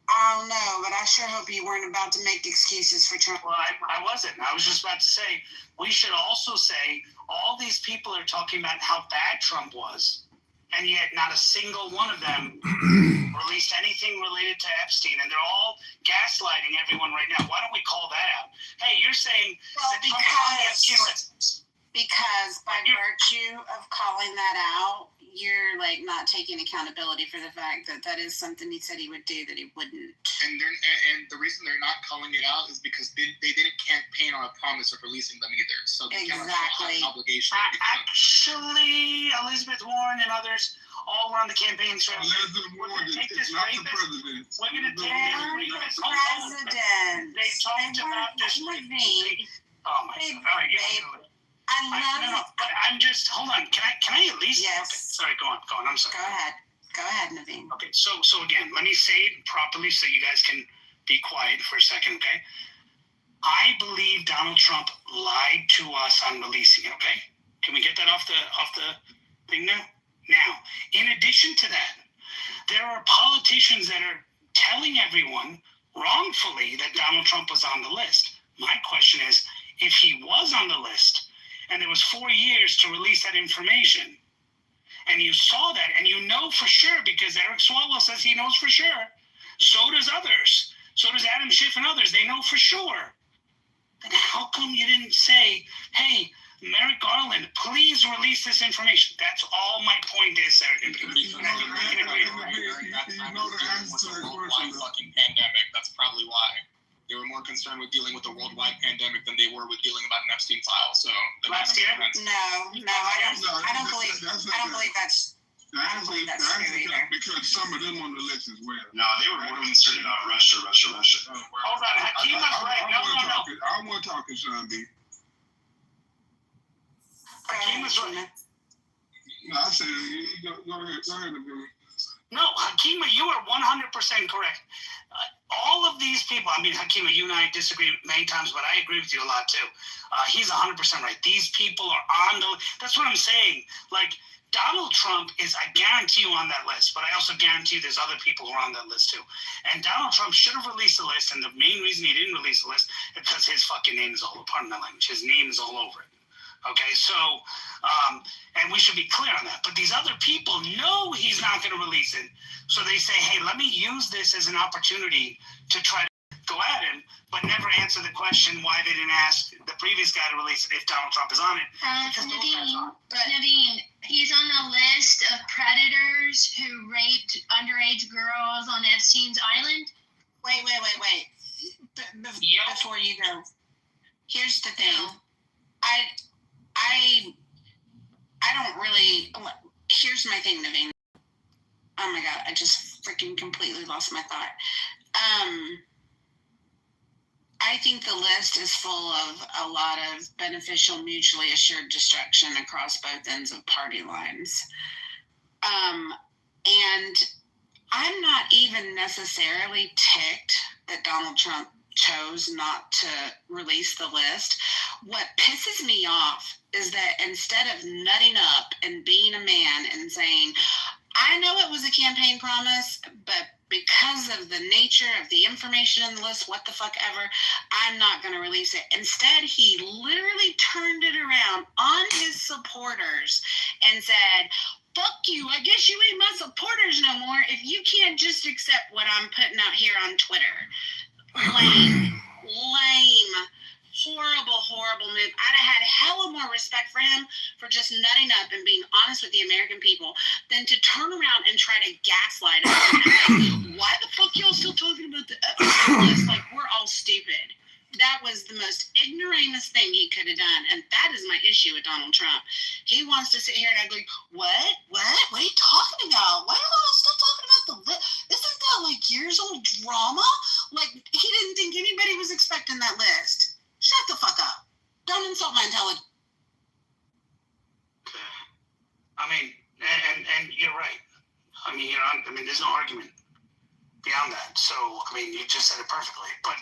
I don't know, but I sure hope you weren't about to make excuses for Trump. Well, I wasn't. I was just about to say, we should also say, all these people are talking about how bad Trump was, and yet not a single one of them released anything related to Epstein, and they're all gaslighting everyone right now. Why don't we call that out? Hey, you're saying that Trump was on the Epstein list. Because by virtue of calling that out, you're like not taking accountability for the fact that that is something he said he would do that he wouldn't. And the reason they're not calling it out is because they didn't campaign on a promise of releasing them either. So they cannot have an obligation. Actually, Elizabeth Warren and others all were on the campaign trail. Elizabeth Warren is not the president. We're going to take this president. They talked about this. Oh my God! All right, I love it. But I'm just hold on. Can I at least? Yes. Okay, sorry. Go on. I'm sorry. Go ahead, Naveen. Okay. So again, let me say it properly so you guys can be quiet for a second. Okay. I believe Donald Trump lied to us on releasing it. Okay. Can we get that off the thing now? Now, in addition to that, there are politicians that are telling everyone wrongfully that Donald Trump was on the list. My question is, if he was on the list and there was 4 years to release that information, and you saw that, and you know for sure, because Eric Swalwell says he knows for sure, so does others, so does Adam Schiff and others, they know for sure, then how come you didn't say, hey, Merrick Garland, please release this information? That's all my point is, sir. You know the answer to the question. Fucking pandemic. That's probably why. They were more concerned with dealing with a worldwide pandemic than they were with dealing about an Epstein file. So last year? No, I don't believe that's true either. Because some of them on the list as well. No, they were more concerned about Russia. Hold on, Hakeem was right. No. I want to talk to Sean B. Hakeem Hakeem is right. No, I said, go ahead, Billy. No, Hakima, you are 100% correct. All of these people, I mean, Hakima, you and I disagree many times, but I agree with you a lot too. He's 100% right. These people are on the, that's what I'm saying. Like, Donald Trump is, I guarantee you, on that list, but I also guarantee there's other people who are on that list too. And Donald Trump should have released the list, and the main reason he didn't release the list is because his fucking name is all, pardon my language, his name is all over it. Okay, so, and we should be clear on that. But these other people know he's not going to release it. So they say, hey, let me use this as an opportunity to try to go at him, but never answer the question why they didn't ask the previous guy to release it if Donald Trump is on it. Naveen, he's on the list of predators who raped underage girls on Epstein's Island. Wait. Before you go, here's the thing. I don't really. Here's my thing, Naveen. Oh my God, I just freaking completely lost my thought. I think the list is full of a lot of beneficial, mutually assured destruction across both ends of party lines. And I'm not even necessarily ticked that Donald Trump chose not to release the list. What pisses me off is that instead of nutting up and being a man and saying, I know it was a campaign promise, but because of the nature of the information in the list, what the fuck ever, I'm not going to release it. Instead, he literally turned it around on his supporters and said, fuck you, I guess you ain't my supporters no more if you can't just accept what I'm putting out here on Twitter. Lame. Horrible move. I'd have had hella more respect for him for just nutting up and being honest with the American people than to turn around and try to gaslight us. Like, why the fuck y'all still talking about the Epstein list? Like, we're all stupid. That was the most ignoramus thing he could have done, and that is my issue with Donald Trump. He wants to sit here and go, what? What are you talking about? Why are y'all still talking about the list? Isn't that like years old drama? Like, he didn't think anybody was expecting that list. Shut the fuck up. Don't insult my intelligence. I mean, and you're right. I mean, there's no argument beyond that. So, I mean, you just said it perfectly. But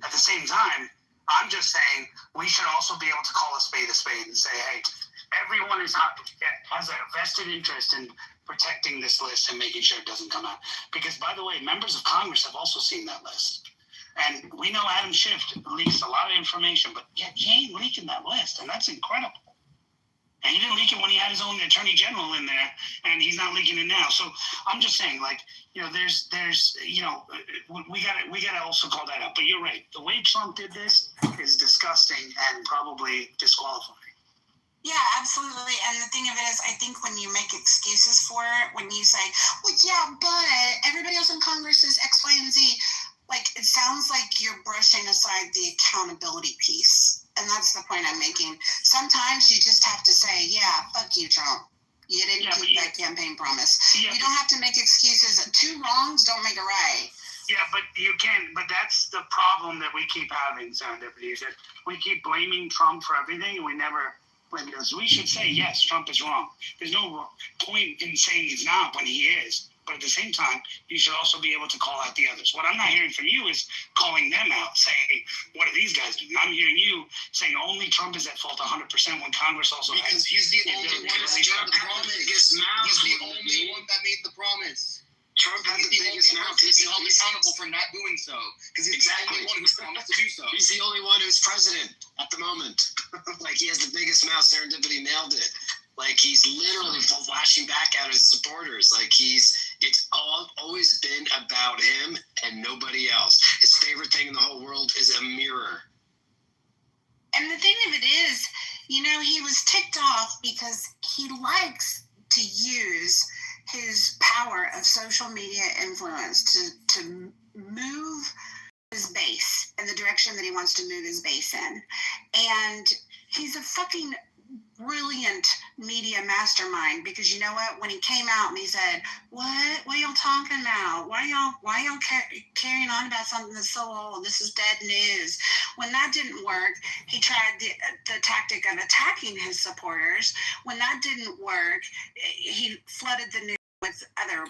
at the same time, I'm just saying we should also be able to call a spade and say, hey, everyone has a vested interest in protecting this list and making sure it doesn't come out. Because, by the way, members of Congress have also seen that list. And we know Adam Schiff leaks a lot of information, but yet he ain't leaking that list, and that's incredible. And he didn't leak it when he had his own attorney general in there, and he's not leaking it now. So I'm just saying, like, there's we gotta also call that out. But you're right. The way Trump did this is disgusting and probably disqualifying. Yeah, absolutely. And the thing of it is, I think when you make excuses for it, when you say, well, yeah, but everybody else in Congress is X, Y, and Z, like, it sounds like you're brushing aside the accountability piece. And that's the point I'm making. Sometimes you just have to say, yeah, fuck you, Trump. You didn't keep that campaign promise. Yeah, you don't have to make excuses. Two wrongs don't make a right. Yeah, but you can. But that's the problem that we keep having, Serendipity, is that we keep blaming Trump for everything, and we never blame us. We should say, yes, Trump is wrong. There's no point in saying he's not when he is. But at the same time, you should also be able to call out the others. What I'm not hearing from you is calling them out, saying, what are these guys doing? I'm hearing you saying only Trump is at fault 100% when Congress also has. Because he's the only one that made the promise. He's the only one that made the promise. Trump has the biggest mouth. He's held accountable for not doing so. Because he's the only one who's promised to do so. He's the only one who's president at the moment. Like, he has the biggest mouth. Serendipity nailed it. Like, he's literally flashing back at his supporters. Like, it's always been about him and nobody else. His favorite thing in the whole world is a mirror. And the thing of it is, he was ticked off because he likes to use his power of social media influence to move his base in the direction that he wants to move his base in. And he's a fucking brilliant media mastermind, because you know what? When he came out and he said, "What are y'all talking about? Why y'all carrying on about something that's so old? This is dead news." When that didn't work, he tried the tactic of attacking his supporters. When that didn't work, he flooded the news with other